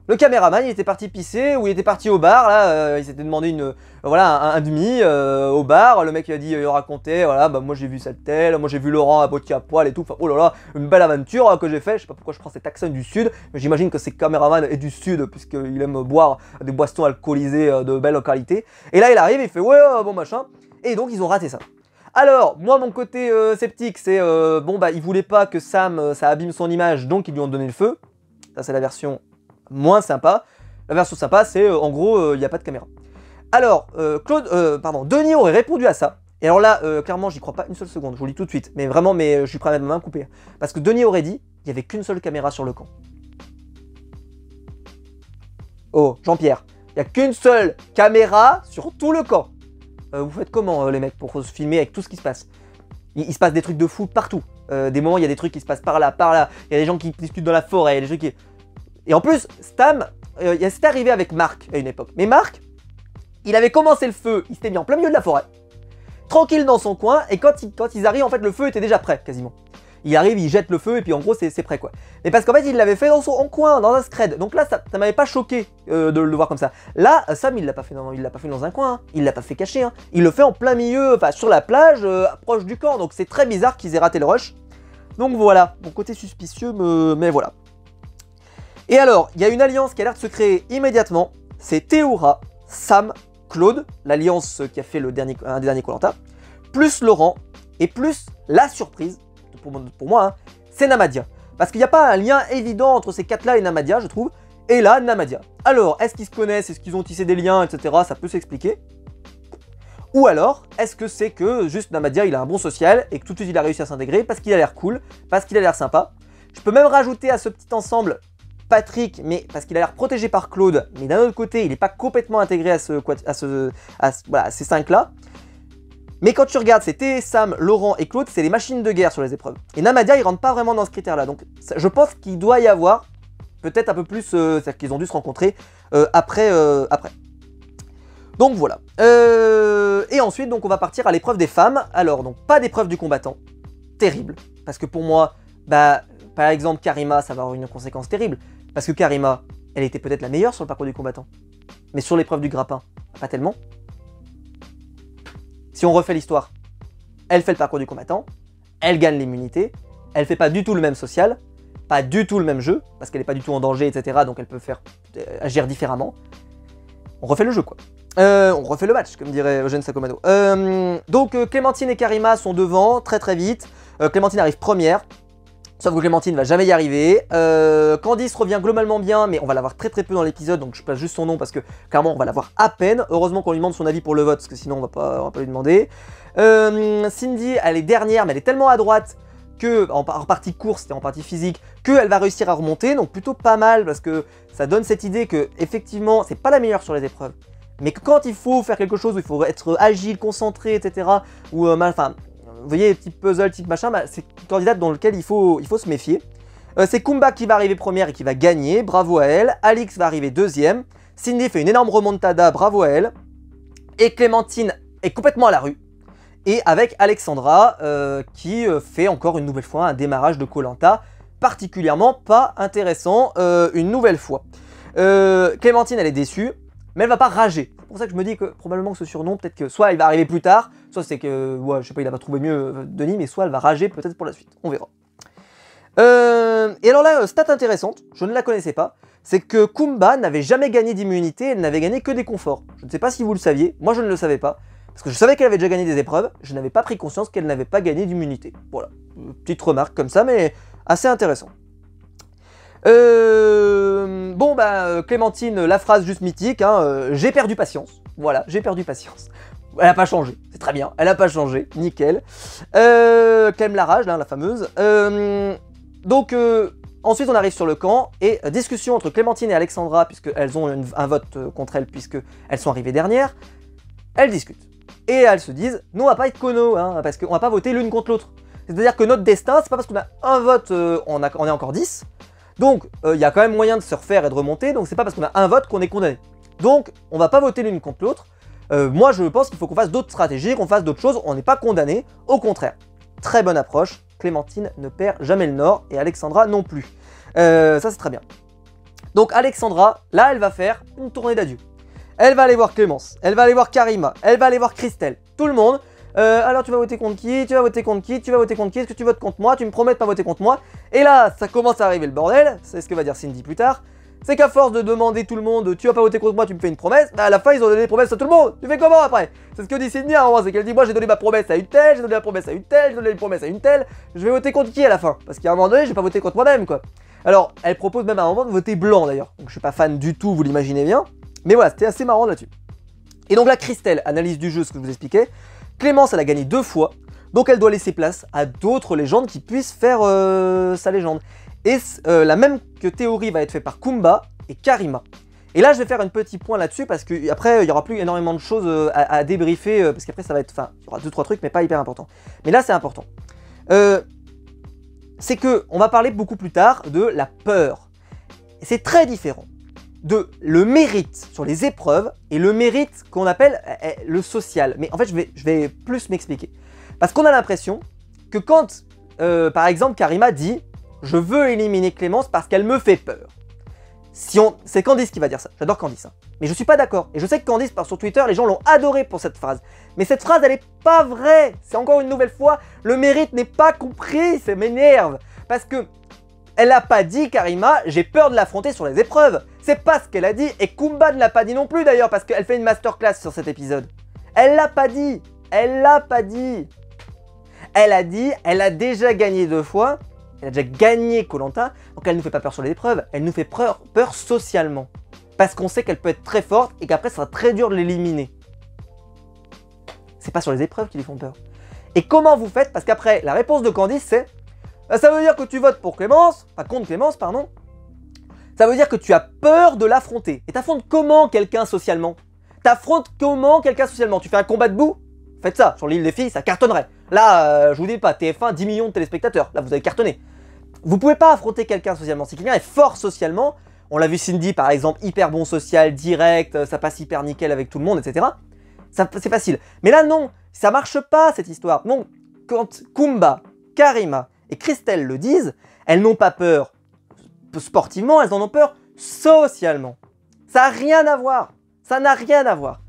Le caméraman, il était parti pisser, ou il était parti au bar, là, il s'était demandé voilà, un demi au bar, le mec il a dit, il racontait, voilà, bah moi j'ai vu cette telle, moi j'ai vu Laurent à botti à poil et tout, enfin, oh là là, une belle aventure que j'ai fait, je sais pas pourquoi je prends cet accent du sud, mais j'imagine que c'est caméraman est du sud, puisqu'il aime boire des boissons alcoolisées de belle qualité, et là il arrive, il fait, ouais, bon machin, et donc ils ont raté ça. Alors, moi mon côté sceptique, c'est, bon bah il voulait pas que Sam, ça abîme son image, donc ils lui ont donné le feu, ça c'est la version moins sympa. La version sympa, c'est en gros, il n'y a pas de caméra. Alors, Denis aurait répondu à ça. Et alors là, clairement, j'y crois pas une seule seconde. Je vous le dis tout de suite. Mais vraiment, je suis prêt à mettre ma main coupée. Parce que Denis aurait dit, il n'y avait qu'une seule caméra sur le camp. Oh, Jean-Pierre, il n'y a qu'une seule caméra sur tout le camp. Vous faites comment, les mecs, pour se filmer avec tout ce qui se passe? Il se passe des trucs de fou partout. Des moments, il y a des trucs qui se passent par là, par là. Il y a des gens qui discutent dans la forêt, il y a des trucs qui... Et en plus, Stam, c'était arrivé avec Marc à une époque. Mais Marc, il avait commencé le feu, il s'était mis en plein milieu de la forêt, tranquille dans son coin, et quand ils arrivent, en fait, le feu était déjà prêt, quasiment. Il arrive, il jette le feu, et puis en gros, c'est prêt, quoi. Mais parce qu'en fait, il l'avait fait dans son coin, dans un scred. Donc là, ça m'avait pas choqué de le voir comme ça. Là, Sam, il l'a pas fait dans un coin, hein. Il l'a pas fait caché, hein. Il le fait en plein milieu, enfin, sur la plage, proche du camp. Donc c'est très bizarre qu'ils aient raté le rush. Donc voilà, mon côté suspicieux, mais voilà. Et alors, il y a une alliance qui a l'air de se créer immédiatement. C'est Théoura, Sam, Claude, l'alliance qui a fait un des derniers Koh-Lanta, plus Laurent, et plus la surprise, pour moi, hein, c'est Namadia. Parce qu'il n'y a pas un lien évident entre ces quatre-là et Namadia, je trouve. Et là, Namadia. Alors, est-ce qu'ils se connaissent, est-ce qu'ils ont tissé des liens, etc. Ça peut s'expliquer. Ou alors, est-ce que c'est que juste Namadia, il a un bon social, et que tout de suite il a réussi à s'intégrer, parce qu'il a l'air cool, parce qu'il a l'air sympa. Je peux même rajouter à ce petit ensemble Patrick, mais parce qu'il a l'air protégé par Claude, mais d'un autre côté, il n'est pas complètement intégré à ces cinq-là. Mais quand tu regardes, c'est Thé, Sam, Laurent et Claude, c'est les machines de guerre sur les épreuves. Et Namadia, il rentre pas vraiment dans ce critère-là. Donc, je pense qu'il doit y avoir peut-être un peu plus, c'est-à-dire qu'ils ont dû se rencontrer après. Donc voilà. Et ensuite, donc, on va partir à l'épreuve des femmes. Alors, donc, pas d'épreuve du combattant. Terrible. Parce que pour moi, bah, par exemple, Karima, ça va avoir une conséquence terrible. Parce que Karima, elle était peut-être la meilleure sur le parcours du combattant. Mais sur l'épreuve du grappin, pas tellement. Si on refait l'histoire, elle fait le parcours du combattant, elle gagne l'immunité, elle fait pas du tout le même social, pas du tout le même jeu, parce qu'elle est pas du tout en danger, etc. Donc elle peut agir différemment. On refait le jeu, quoi. On refait le match, comme dirait Eugène Sakomano. Donc Clémentine et Karima sont devant, très très vite. Clémentine arrive première. Sauf que Clémentine va jamais y arriver. Candice revient globalement bien, mais on va la voir très très peu dans l'épisode, donc je passe juste son nom parce que clairement on va la voir à peine. Heureusement qu'on lui demande son avis pour le vote, parce que sinon on va pas lui demander. Cindy, elle est dernière, mais elle est tellement à droite que, en partie course et en partie physique, qu'elle va réussir à remonter, donc plutôt pas mal, parce que ça donne cette idée que effectivement c'est pas la meilleure sur les épreuves, mais que quand il faut faire quelque chose où il faut être agile, concentré, etc., ou enfin... Vous voyez, type puzzle, type machin, bah, c'est une candidate dans lequel il faut se méfier. C'est Kumba qui va arriver première et qui va gagner, bravo à elle. Alix va arriver deuxième. Cindy fait une énorme remontada, bravo à elle. Et Clémentine est complètement à la rue. Et avec Alexandra qui fait encore une nouvelle fois un démarrage de Koh-Lanta particulièrement pas intéressant une nouvelle fois. Clémentine, elle est déçue, mais elle va pas rager. C'est pour ça que je me dis que probablement que ce surnom, peut-être que soit il va arriver plus tard, soit c'est que, ouais, je sais pas, il a pas trouvé mieux Denis, mais soit elle va rager peut-être pour la suite, on verra. Et alors là, stat intéressante, je ne la connaissais pas, c'est que Kumba n'avait jamais gagné d'immunité, elle n'avait gagné que des conforts. Je ne sais pas si vous le saviez, moi je ne le savais pas, parce que je savais qu'elle avait déjà gagné des épreuves, je n'avais pas pris conscience qu'elle n'avait pas gagné d'immunité. Voilà, petite remarque comme ça, mais assez intéressant. Bon bah Clémentine, la phrase juste mythique, hein, j'ai perdu patience. Voilà, j'ai perdu patience. Elle a pas changé, c'est très bien, elle a pas changé, nickel. Clem Larage, là, la fameuse. Donc ensuite on arrive sur le camp et discussion entre Clémentine et Alexandra, puisqu'elles ont un vote contre elles, puisqu'elles sont arrivées dernières. Elles discutent. Et elles se disent, nous on va pas être cono, hein, parce qu'on va pas voter l'une contre l'autre. C'est-à-dire que notre destin, c'est pas parce qu'on a un vote, on est encore 10. Donc, il y a quand même moyen de se refaire et de remonter, donc c'est pas parce qu'on a un vote qu'on est condamné. Donc, on va pas voter l'une contre l'autre. Moi, je pense qu'il faut qu'on fasse d'autres stratégies, qu'on fasse d'autres choses, on n'est pas condamné, au contraire. très bonne approche. Clémentine ne perd jamais le nord et Alexandra non plus. Ça c'est très bien. Donc Alexandra, là elle va faire une tournée d'adieu. Elle va aller voir Clémence, elle va aller voir Karima, elle va aller voir Christelle, tout le monde. Alors tu vas voter contre qui? Tu vas voter contre qui? Tu vas voter contre qui? Est-ce que tu votes contre moi? Tu me promets de pas voter contre moi? Et là, ça commence à arriver le bordel, c'est ce que va dire Cindy plus tard. C'est qu'à force de demander tout le monde, tu vas pas voter contre moi, tu me fais une promesse, bah à la fin ils ont donné des promesses à tout le monde. Tu fais comment après? C'est ce que dit Cindy à un moment, c'est qu'elle dit moi j'ai donné ma promesse à une telle, j'ai donné la promesse à une telle, j'ai donné une promesse à une telle, je vais voter contre qui à la fin? Parce qu'à un moment donné, je vais pas voter contre moi-même quoi. Alors, elle propose même à un moment de voter blanc d'ailleurs, donc je suis pas fan du tout, vous l'imaginez bien. Mais voilà, c'était assez marrant là-dessus. Et donc là, Christelle, analyse du jeu, ce que je vous expliquais. Clémence, elle a gagné 2 fois, donc elle doit laisser place à d'autres légendes qui puissent faire sa légende. Et la même que théorie va être faite par Kumba et Karima. Et là, je vais faire un petit point là-dessus parce qu'après, il n'y aura plus énormément de choses à débriefer, parce qu'après, ça va être... Enfin, il y aura 2-3 trucs, mais pas hyper importants. Mais là, c'est important. C'est que on va parler beaucoup plus tard de la peur. C'est très différent de le mérite sur les épreuves et le mérite qu'on appelle le social. Mais en fait, je vais plus m'expliquer. Parce qu'on a l'impression que quand, par exemple, Karima dit « Je veux éliminer Clémence parce qu'elle me fait peur ». C'est Candice qui va dire ça. J'adore Candice. Hein. Mais je suis pas d'accord. Et je sais que Candice, sur Twitter, les gens l'ont adoré pour cette phrase. Mais cette phrase, elle est pas vraie. C'est encore une nouvelle fois, le mérite n'est pas compris. Ça m'énerve. Parce que elle n'a pas dit, Karima, j'ai peur de l'affronter sur les épreuves. C'est pas ce qu'elle a dit. Et Kumba ne l'a pas dit non plus d'ailleurs, parce qu'elle fait une masterclass sur cet épisode. Elle l'a pas dit. Elle l'a pas dit. Elle a dit, elle a déjà gagné 2 fois. Elle a déjà gagné Koh-Lanta, donc elle ne nous fait pas peur sur les épreuves, elle nous fait peur socialement. Parce qu'on sait qu'elle peut être très forte et qu'après, ça sera très dur de l'éliminer. C'est pas sur les épreuves qui lui font peur. Et comment vous faites? Parce qu'après, la réponse de Candice, c'est ça veut dire que tu votes pour Clémence, enfin contre Clémence, pardon. Ça veut dire que tu as peur de l'affronter. Et t'affrontes comment quelqu'un socialement? T'affrontes comment quelqu'un socialement? Tu fais un combat debout? Faites ça, sur l'île des filles, ça cartonnerait. Là, je vous dis pas, TF1, 10 millions de téléspectateurs. Là, vous avez cartonné. Vous pouvez pas affronter quelqu'un socialement. Si quelqu'un est fort socialement, on l'a vu Cindy par exemple, hyper bon social, direct, ça passe hyper nickel avec tout le monde, etc. C'est facile. Mais là, non, ça marche pas cette histoire. Non, quand Kumba, Karima et Christelle le disent, elles n'ont pas peur sportivement, elles en ont peur socialement. Ça n'a rien à voir. Ça n'a rien à voir.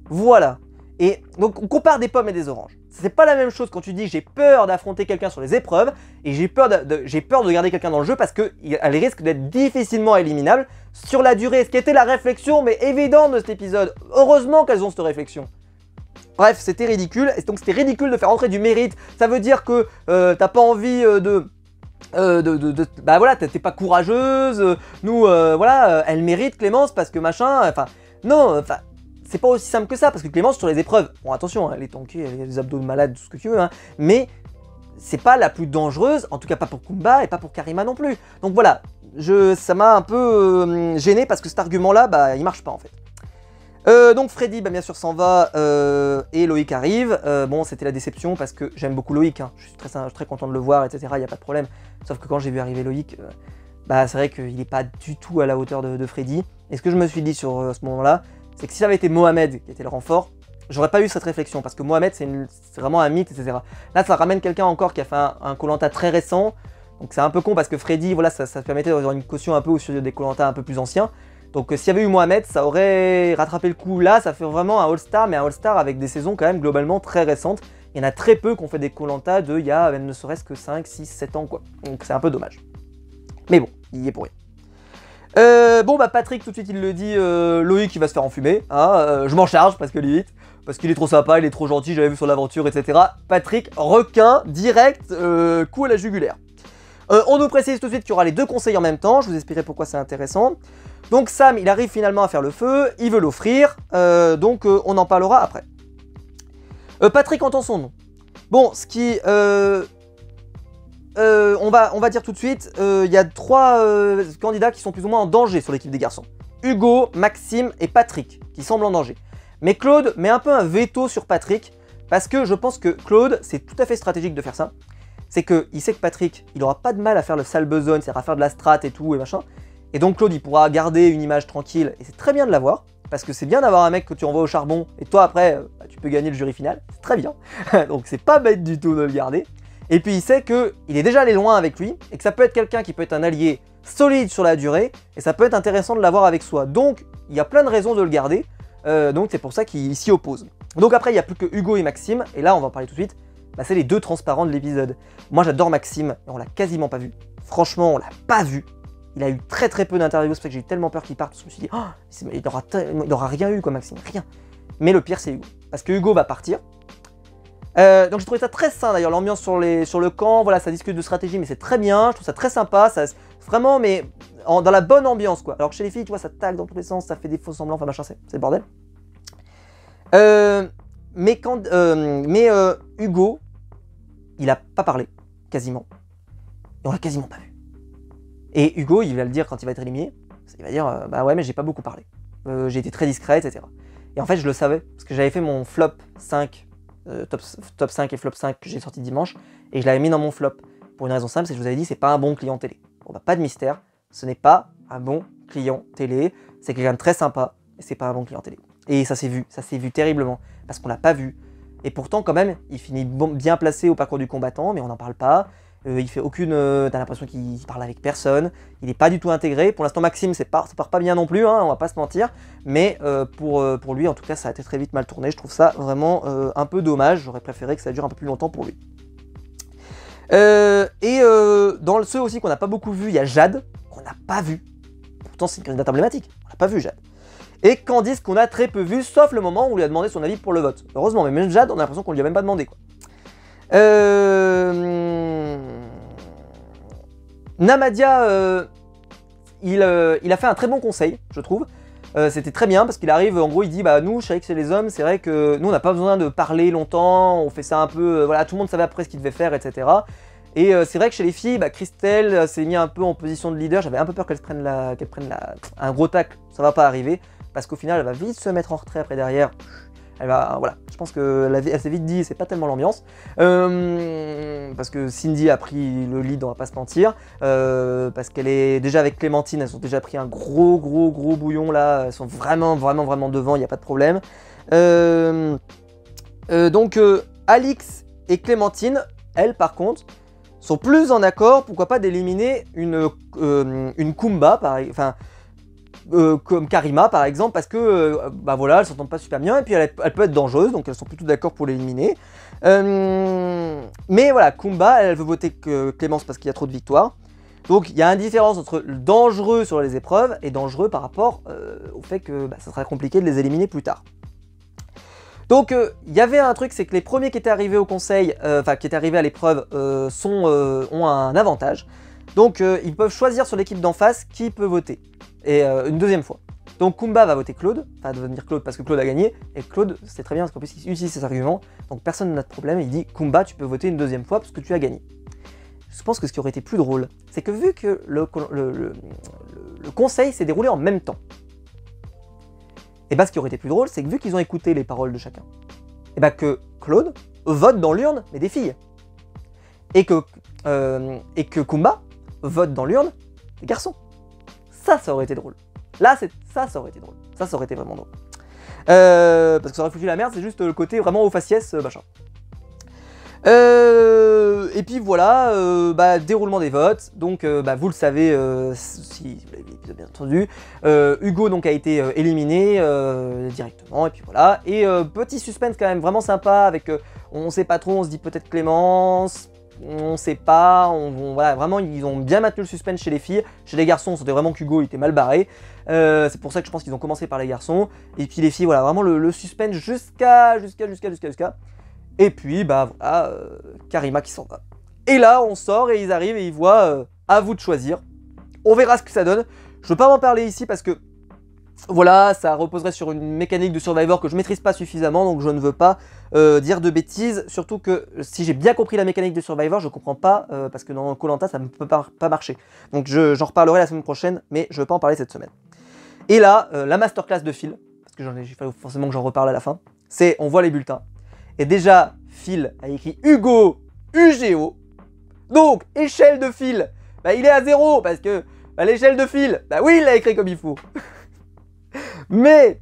Voilà. Et donc on compare des pommes et des oranges. C'est pas la même chose quand tu dis j'ai peur d'affronter quelqu'un sur les épreuves et j'ai peur de garder quelqu'un dans le jeu parce qu'elle risque d'être difficilement éliminable sur la durée. Ce qui était la réflexion mais évidente de cet épisode. Heureusement qu'elles ont cette réflexion. Bref, c'était ridicule. Et donc c'était ridicule de faire entrer du mérite. Ça veut dire que t'as pas envie bah voilà, t'es pas courageuse. Nous, voilà, elle mérite Clémence parce que machin. Enfin, non, enfin. C'est pas aussi simple que ça, parce que Clémence, sur les épreuves, bon attention, hein, elle est tankée, elle a des abdos malades, tout ce que tu veux, hein, mais c'est pas la plus dangereuse, en tout cas pas pour Kumba et pas pour Karima non plus. Donc voilà, ça m'a un peu gêné parce que cet argument-là, bah il marche pas en fait. Donc Freddy, bah, bien sûr, s'en va et Loïc arrive. Bon, c'était la déception parce que j'aime beaucoup Loïc, hein, je suis très content de le voir, etc. Il n'y a pas de problème. Sauf que quand j'ai vu arriver Loïc, bah c'est vrai qu'il n'est pas du tout à la hauteur de Freddy. Et ce que je me suis dit sur ce moment-là, c'est que si ça avait été Mohamed qui était le renfort, j'aurais pas eu cette réflexion parce que Mohamed c'est vraiment un mythe, etc. Là ça ramène quelqu'un encore qui a fait un Koh-Lanta très récent, donc c'est un peu con parce que Freddy, voilà, ça permettait d'avoir une caution un peu au-dessus des Koh-Lanta un peu plus anciens. Donc s'il y avait eu Mohamed, ça aurait rattrapé le coup. Là ça fait vraiment un All-Star, mais un All-Star avec des saisons quand même globalement très récentes. Il y en a très peu qui ont fait des Koh-Lanta il y a même ne serait-ce que 5, 6, 7 ans quoi. Donc c'est un peu dommage. Mais bon, il y est pour rien. Bon bah Patrick tout de suite il le dit, Loïc il va se faire enfumer, hein, je m'en charge parce que limite, parce qu'il est trop sympa, il est trop gentil, j'avais vu sur l'aventure, etc. Patrick, requin, direct, coup à la jugulaire. On nous précise tout de suite qu'il y aura les 2 conseils en même temps, je vous expliquerai pourquoi c'est intéressant. Donc Sam il arrive finalement à faire le feu, il veut l'offrir, donc on en parlera après. Patrick entend son nom. Bon, ce qui... on va dire tout de suite, il y a 3 candidats qui sont plus ou moins en danger sur l'équipe des garçons. Hugo, Maxime et Patrick, qui semblent en danger. Mais Claude met un peu un veto sur Patrick, parce que je pense que Claude, c'est tout à fait stratégique de faire ça. C'est qu'il sait que Patrick, il aura pas de mal à faire le sale besogne, c'est-à-dire à faire de la strat et tout et machin. Et donc Claude, il pourra garder une image tranquille, et c'est très bien de l'avoir. parce que c'est bien d'avoir un mec que tu envoies au charbon, et toi après, bah, tu peux gagner le jury final, c'est très bien. Donc c'est pas bête du tout de le garder. Et puis il sait qu'il est déjà allé loin avec lui, et que ça peut être quelqu'un qui peut être un allié solide sur la durée, et ça peut être intéressant de l'avoir avec soi. Donc il y a plein de raisons de le garder, donc c'est pour ça qu'il s'y oppose. Donc après il n'y a plus que Hugo et Maxime, et là on va en parler tout de suite, bah, c'est les deux transparents de l'épisode. Moi j'adore Maxime, et on l'a quasiment pas vu. Franchement on l'a pas vu. Il a eu très peu d'interviews, c'est pour ça que j'ai eu tellement peur qu'il parte, parce que je me suis dit, oh, il aura rien eu quoi Maxime, rien. Mais le pire c'est Hugo, parce que Hugo va partir. Donc j'ai trouvé ça très sain d'ailleurs, l'ambiance sur le camp, voilà, ça discute de stratégie, mais c'est très bien, je trouve ça très sympa, ça, vraiment, mais dans la bonne ambiance quoi. Alors que chez les filles, tu vois, ça tacle dans tous les sens, ça fait des faux semblants, enfin machin, c'est le bordel. Hugo, il a pas parlé, quasiment, et on l'a quasiment pas vu. Et Hugo, il va le dire quand il va être éliminé, il va dire, bah ouais, mais j'ai pas beaucoup parlé, j'ai été très discret, etc. Et en fait, je le savais, parce que j'avais fait mon flop 5, top 5 et flop 5 que j'ai sorti dimanche, et je l'avais mis dans mon flop, pour une raison simple, c'est que je vous avais dit, c'est pas un bon client télé. Bon bah pas de mystère, ce n'est pas un bon client télé, c'est quelqu'un de très sympa, et c'est pas un bon client télé. Et ça s'est vu terriblement, parce qu'on l'a pas vu. Et pourtant quand même, il finit bien placé au parcours du combattant, mais on n'en parle pas. Il fait aucune... t'as l'impression qu'il parle avec personne, il n'est pas du tout intégré. Pour l'instant Maxime, ça part pas bien non plus, hein, on va pas se mentir. Mais pour lui, en tout cas, ça a été très vite mal tourné. Je trouve ça vraiment un peu dommage, j'aurais préféré que ça dure un peu plus longtemps pour lui. Dans ceux aussi qu'on n'a pas beaucoup vu, il y a Jade, qu'on n'a pas vu. Pourtant c'est une candidate emblématique, on n'a pas vu Jade. Et Candice qu'on a très peu vu, sauf le moment où on lui a demandé son avis pour le vote. Heureusement, mais même Jade, on a l'impression qu'on lui a même pas demandé quoi. Namadia, il a fait un très bon conseil, je trouve. C'était très bien parce qu'il arrive, en gros il dit bah nous je savais que c'est les hommes, c'est vrai que nous on n'a pas besoin de parler longtemps, on fait ça un peu, voilà, tout le monde savait après ce qu'il devait faire, etc. Et c'est vrai que chez les filles, bah, Christelle s'est mis un peu en position de leader, j'avais un peu peur qu'elle prenne un gros tacle, ça va pas arriver, parce qu'au final elle va vite se mettre en retrait après derrière. Elle va, voilà, je pense qu'elle s'est vite dit, c'est pas tellement l'ambiance, parce que Cindy a pris le lead, on va pas se mentir, parce qu'elle est déjà avec Clémentine, elles ont déjà pris un gros bouillon là, elles sont vraiment devant, il n'y a pas de problème. Donc Alix et Clémentine, elles par contre, sont plus en accord, pourquoi pas d'éliminer une Kumba, comme Karima par exemple, parce que bah voilà, elles s'entendent pas super bien et puis elle peut être dangereuse, donc elles sont plutôt d'accord pour l'éliminer. Mais voilà, Kumba, elle veut voter Clémence parce qu'il y a trop de victoires. Donc il y a une différence entre dangereux sur les épreuves et dangereux par rapport au fait que bah, ça sera compliqué de les éliminer plus tard. Donc il y avait un truc, c'est que les premiers qui étaient arrivés au conseil, qui étaient arrivés à l'épreuve, ont un avantage. Donc ils peuvent choisir sur l'équipe d'en face qui peut voter. Et une deuxième fois. Donc Kumba va voter Claude, enfin devenir Claude parce que Claude a gagné, et Claude c'est très bien parce qu'en plus il utilise ses arguments, donc personne n'a de problème, il dit Kumba tu peux voter une deuxième fois parce que tu as gagné. Je pense que ce qui aurait été plus drôle, c'est que vu que le conseil s'est déroulé en même temps, et bah ce qui aurait été plus drôle, c'est que vu qu'ils ont écouté les paroles de chacun, et bah que Claude vote dans l'urne mais des filles, et que Kumba vote dans l'urne des garçons. Ça aurait été drôle. Là, ça aurait été drôle. Ça aurait été vraiment drôle. Parce que ça aurait foutu la merde, c'est juste le côté vraiment au faciès, machin. Et puis voilà, déroulement des votes. Donc, vous le savez, si vous l'avez bien entendu, Hugo donc a été éliminé directement. Et puis voilà. Et petit suspense quand même vraiment sympa avec, on sait pas trop, on se dit peut-être Clémence. On sait pas, voilà, vraiment ils ont bien maintenu le suspense chez les filles. Chez les garçons, c'était vraiment qu'Hugo était mal barré. C'est pour ça que je pense qu'ils ont commencé par les garçons. Et puis les filles, voilà, vraiment le suspense jusqu'à. Et puis, bah voilà, Karima qui s'en va. Et là, on sort et ils arrivent et ils voient, à vous de choisir. On verra ce que ça donne. Je veux pas m'en parler ici parce que voilà, ça reposerait sur une mécanique de Survivor que je maîtrise pas suffisamment, donc je ne veux pas dire de bêtises, surtout que si j'ai bien compris la mécanique de Survivor, je comprends pas, parce que dans Koh-Lanta ça ne peut pas marcher. Donc j'en reparlerai la semaine prochaine, mais je ne veux pas en parler cette semaine. Et là, la masterclass de Phil, parce que il fallait forcément que j'en reparle à la fin, c'est, on voit les bulletins, et déjà, Phil a écrit Hugo, UGO, donc échelle de Phil, bah il est à 0, parce que l'échelle de Phil, bah oui il l'a écrit comme il faut. Mais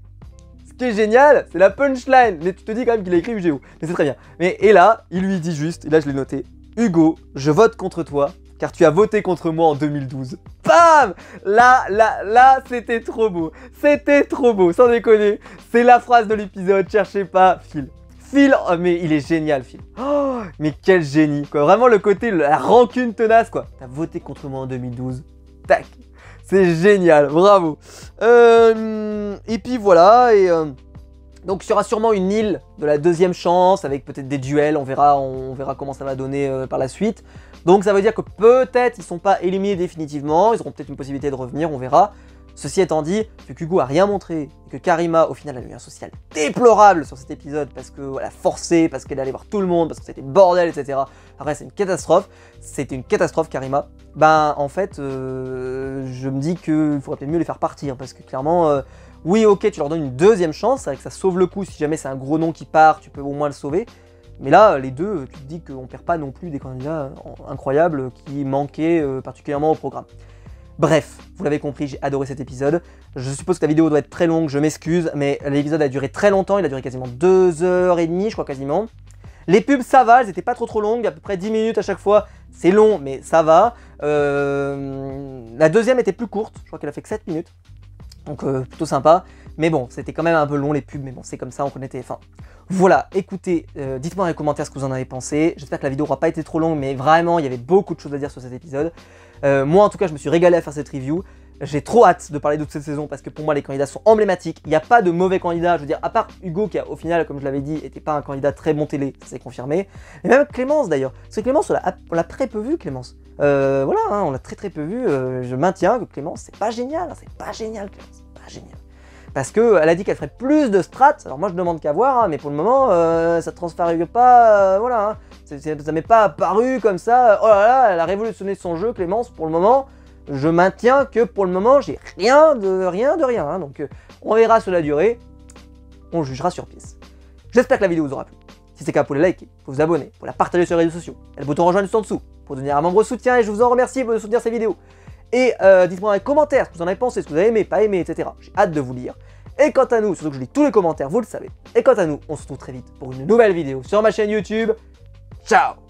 qui est génial, c'est la punchline. Mais tu te dis quand même qu'il a écrit UGO. Mais c'est très bien. Et là, il lui dit juste, et là je l'ai noté, Hugo, je vote contre toi, car tu as voté contre moi en 2012. Bam! Là, c'était trop beau. C'était trop beau, sans déconner. C'est la phrase de l'épisode, cherchez pas, Phil. Phil, oh, mais il est génial, Phil. Oh, mais quel génie, quoi. Vraiment le côté, la rancune tenace, quoi. T'as voté contre moi en 2012. Tac. C'est génial, bravo. Et puis voilà, donc il y aura sûrement une île de la deuxième chance, avec peut-être des duels, on verra comment ça va donner par la suite. Donc ça veut dire que peut-être ils sont pas éliminés définitivement, ils auront peut-être une possibilité de revenir, on verra. Ceci étant dit, vu qu'Hugo a rien montré, et que Karima au final a eu un social déplorable sur cet épisode parce qu'elle a forcé, parce qu'elle allait voir tout le monde, parce que c'était le bordel, etc. Après c'est une catastrophe, c'était une catastrophe Karima. Ben en fait, je me dis qu'il faudrait peut-être mieux les faire partir parce que clairement, oui ok tu leur donnes une deuxième chance, c'est vrai que ça sauve le coup, si jamais c'est un gros nom qui part, tu peux au moins le sauver. Mais là, les deux, tu te dis qu'on perd pas non plus des candidats incroyables qui manquaient particulièrement au programme. Bref, vous l'avez compris, j'ai adoré cet épisode. Je suppose que la vidéo doit être très longue, je m'excuse, mais l'épisode a duré très longtemps, il a duré quasiment 2h30, je crois quasiment. Les pubs, ça va, elles n'étaient pas trop longues, à peu près 10 minutes à chaque fois. C'est long, mais ça va. La deuxième était plus courte, je crois qu'elle a fait que 7 minutes. Donc plutôt sympa. Mais bon, c'était quand même un peu long les pubs, mais bon, c'est comme ça, on connaît TF1. Voilà, écoutez, dites-moi dans les commentaires ce que vous en avez pensé. J'espère que la vidéo n'aura pas été trop longue, mais vraiment, il y avait beaucoup de choses à dire sur cet épisode. Moi, en tout cas, je me suis régalé à faire cette review. J'ai trop hâte de parler de toute cette saison parce que pour moi, les candidats sont emblématiques. Il n'y a pas de mauvais candidats, je veux dire, à part Hugo qui, au final, comme je l'avais dit, n'était pas un candidat très bon télé, ça s'est confirmé. Et même Clémence d'ailleurs. Parce que Clémence, on l'a très peu vu, Clémence. Voilà, hein, on l'a très peu vu. Je maintiens que Clémence, c'est pas génial. Hein, c'est pas génial, Clémence, c'est pas génial. Parce qu'elle a dit qu'elle ferait plus de strats, alors moi je demande qu'à voir, hein, mais pour le moment ça ne transfère pas, voilà, hein. Ça m'est pas apparu comme ça, oh là là, elle a révolutionné son jeu Clémence, pour le moment, je maintiens que pour le moment j'ai rien de rien, hein, donc on verra sur la durée, on jugera sur pièce. J'espère que la vidéo vous aura plu, si c'est le cas, vous pouvez la liker, vous pouvez vous abonner, vous pouvez la partager sur les réseaux sociaux, il y a le bouton rejoindre juste en dessous, pour devenir un membre soutien, et je vous en remercie pour soutenir ces vidéos. Et dites-moi dans les commentaires ce que vous en avez pensé, ce que vous avez aimé, pas aimé, etc. J'ai hâte de vous lire. Et quant à nous, surtout que je lis tous les commentaires, vous le savez. Et quant à nous, on se retrouve très vite pour une nouvelle vidéo sur ma chaîne YouTube. Ciao!